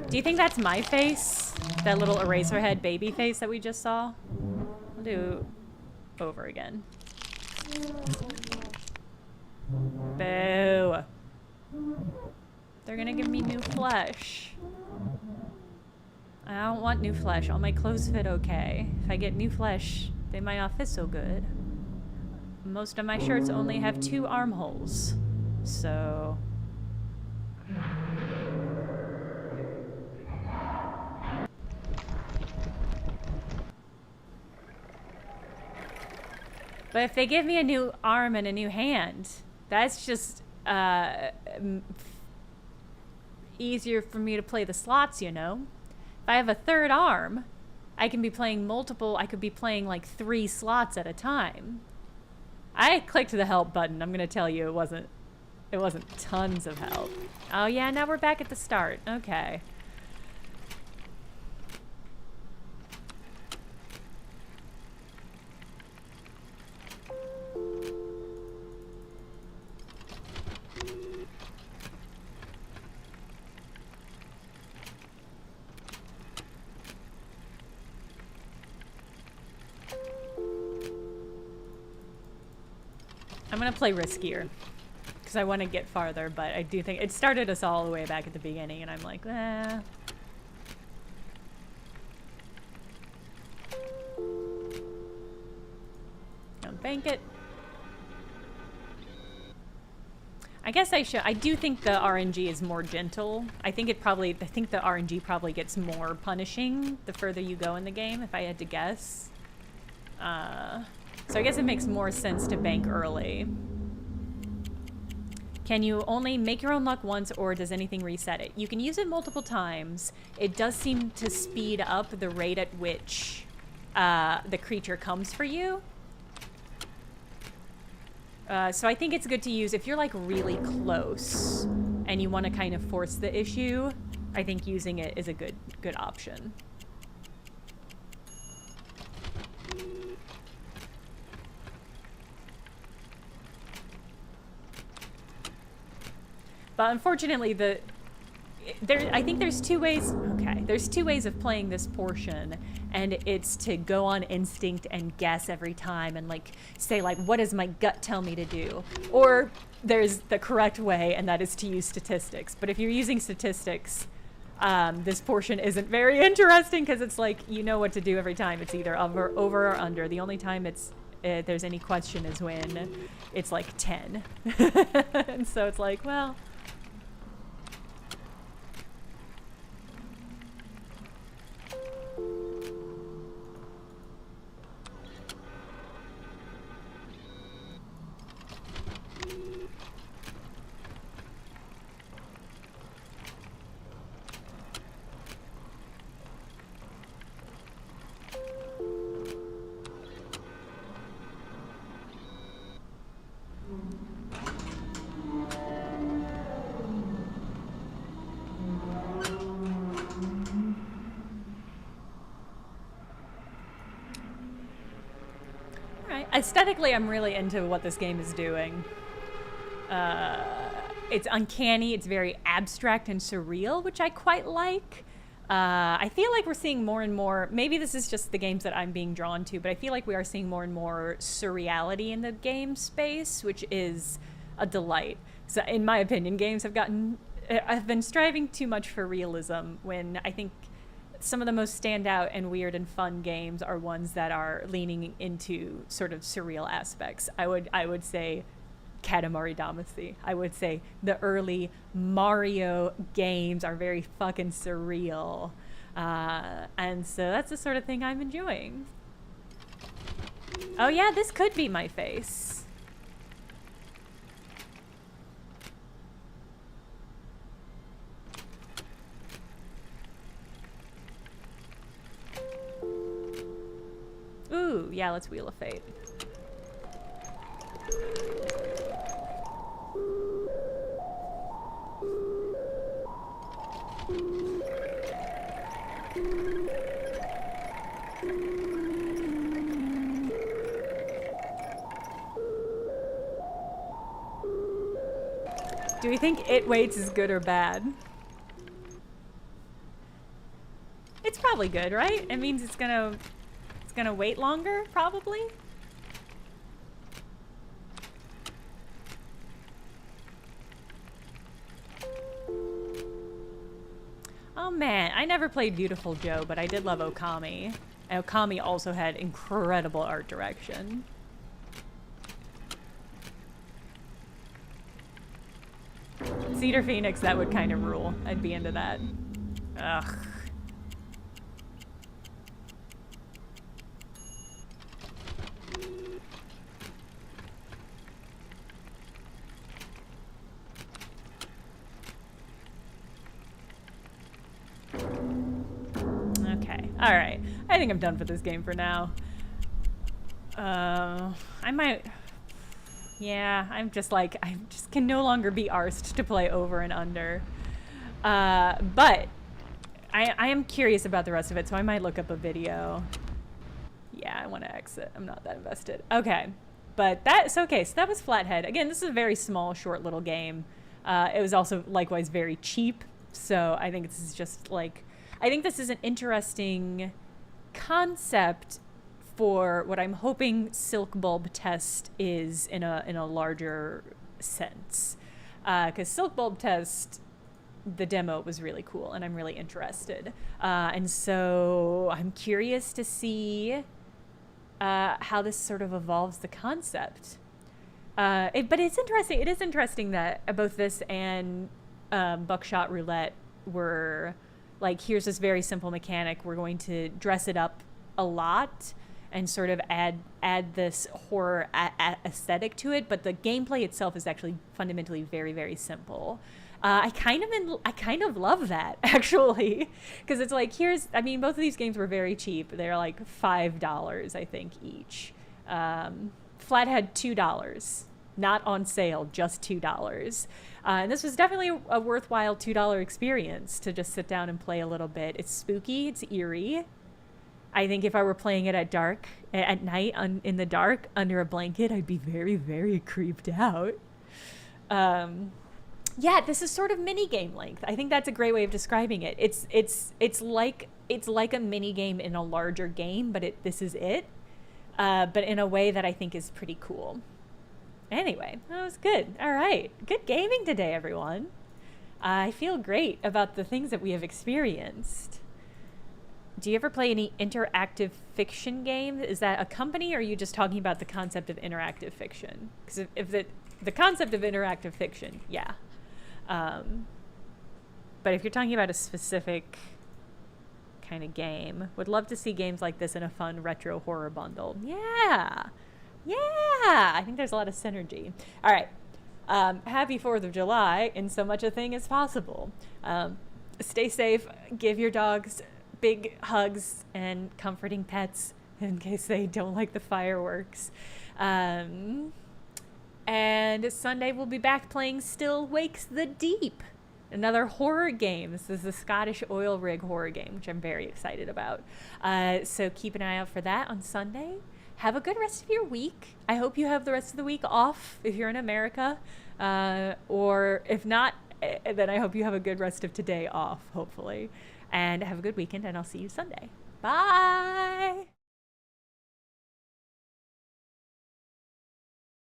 Do you think that's my face? That little Eraserhead baby face that we just saw? I'll do over again. Boo. They're gonna give me new flesh. I don't want new flesh. All my clothes fit okay. If I get new flesh, they might not fit so good. Most of my shirts only have 2 armholes. So... But if they give me a new arm and a new hand, that's just easier for me to play the slots, you know? If I have a 3rd arm, I can be playing multiple, I could be playing like 3 slots at a time. I clicked the help button. I'm gonna tell you it wasn't tons of help. Oh yeah, now we're back at the start. Okay. I'm gonna play riskier because I want to get farther, but I do think it started us all the way back at the beginning, and I'm like, eh. Don't bank it. I guess I should. I do think the RNG is more gentle. I think the RNG probably gets more punishing the further you go in the game, if I had to guess. So I guess it makes more sense to bank early. Can you only make your own luck once, or does anything reset it? You can use it multiple times. It does seem to speed up the rate at which the creature comes for you. So I think it's good to use if you're like really close and you want to kind of force the issue. I think using it is a good option. But unfortunately, I think there's 2 ways. Okay, there's 2 ways of playing this portion, and it's to go on instinct and guess every time and like say like, what does my gut tell me to do? Or there's the correct way, and that is to use statistics. But if you're using statistics, this portion isn't very interesting because it's like you know what to do every time. It's either over or under. The only time there's any question is when it's like 10, and so it's like, well. Aesthetically, I'm really into what this game is doing. It's uncanny, it's very abstract and surreal, which I quite like. I feel like we're seeing more and more, maybe this is just the games that I'm being drawn to, but I feel like we are seeing more and more surreality in the game space, which is a delight. So in my opinion, games have been striving too much for realism, when I think some of the most standout and weird and fun games are ones that are leaning into sort of surreal aspects. I would say Katamari Damacy. I would say the early Mario games are very fucking surreal. And so that's the sort of thing I'm enjoying. Oh yeah, this could be my face. Ooh, yeah, let's Wheel of Fate. Do we think It Waits is good or bad? It's probably good, right? It means it's gonna wait longer, probably. man, I never played Beautiful Joe, but I did love Okami. And Okami also had incredible art direction. Cedar Phoenix, that would kind of rule. I'd be into that. Ugh. Okay, alright. I think I'm done for this game for now. I might... Yeah, I'm just like, I just can no longer be arsed to play over and under. But I am curious about the rest of it, so I might look up a video. Yeah, I want to exit. I'm not that invested. Okay, but that's okay. So that was Flathead. Again, this is a very small, short little game. It was also likewise very cheap. So I think this is just like, I think this is an interesting concept for what I'm hoping Silk Bulb Test is in a larger sense. Because Silk Bulb Test, the demo was really cool, and I'm really interested. And so I'm curious to see how this sort of evolves the concept. But it's interesting. It is interesting that both this and Buckshot Roulette were like, here's this very simple mechanic. We're going to dress it up a lot and sort of add this horror aesthetic to it, but the gameplay itself is actually fundamentally very, very simple. I kind of love that, actually, because it's like, I mean, both of these games were very cheap. They're like $5, I think, each. Flathead, $2, not on sale, just $2. And this was definitely a worthwhile $2 experience to just sit down and play a little bit. It's spooky, it's eerie. I think if I were playing it at night, in the dark, under a blanket, I'd be very, very creeped out. Yeah, this is sort of mini game length. I think that's a great way of describing it. It's like a mini game in a larger game, but this is it. But in a way that I think is pretty cool. Anyway, that was good. All right, good gaming today, everyone. I feel great about the things that we have experienced. Do you ever play any interactive fiction games? Is that a company, or are you just talking about the concept of interactive fiction? Because if the concept of interactive fiction, yeah. But if you're talking about a specific kind of game, would love to see games like this in a fun retro horror bundle. Yeah. I think there's a lot of synergy. All right. Happy 4th of July in so much a thing as possible. Stay safe. Give your dogs big hugs and comforting pets in case they don't like the fireworks. And Sunday we'll be back playing Still Wakes the Deep, another horror game. This is the Scottish oil rig horror game, which I'm very excited about. So keep an eye out for that on Sunday. Have a good rest of your week. I hope you have the rest of the week off if you're in America. Or if not, then I hope you have a good rest of today off, hopefully. And have a good weekend, and I'll see you Sunday. Bye!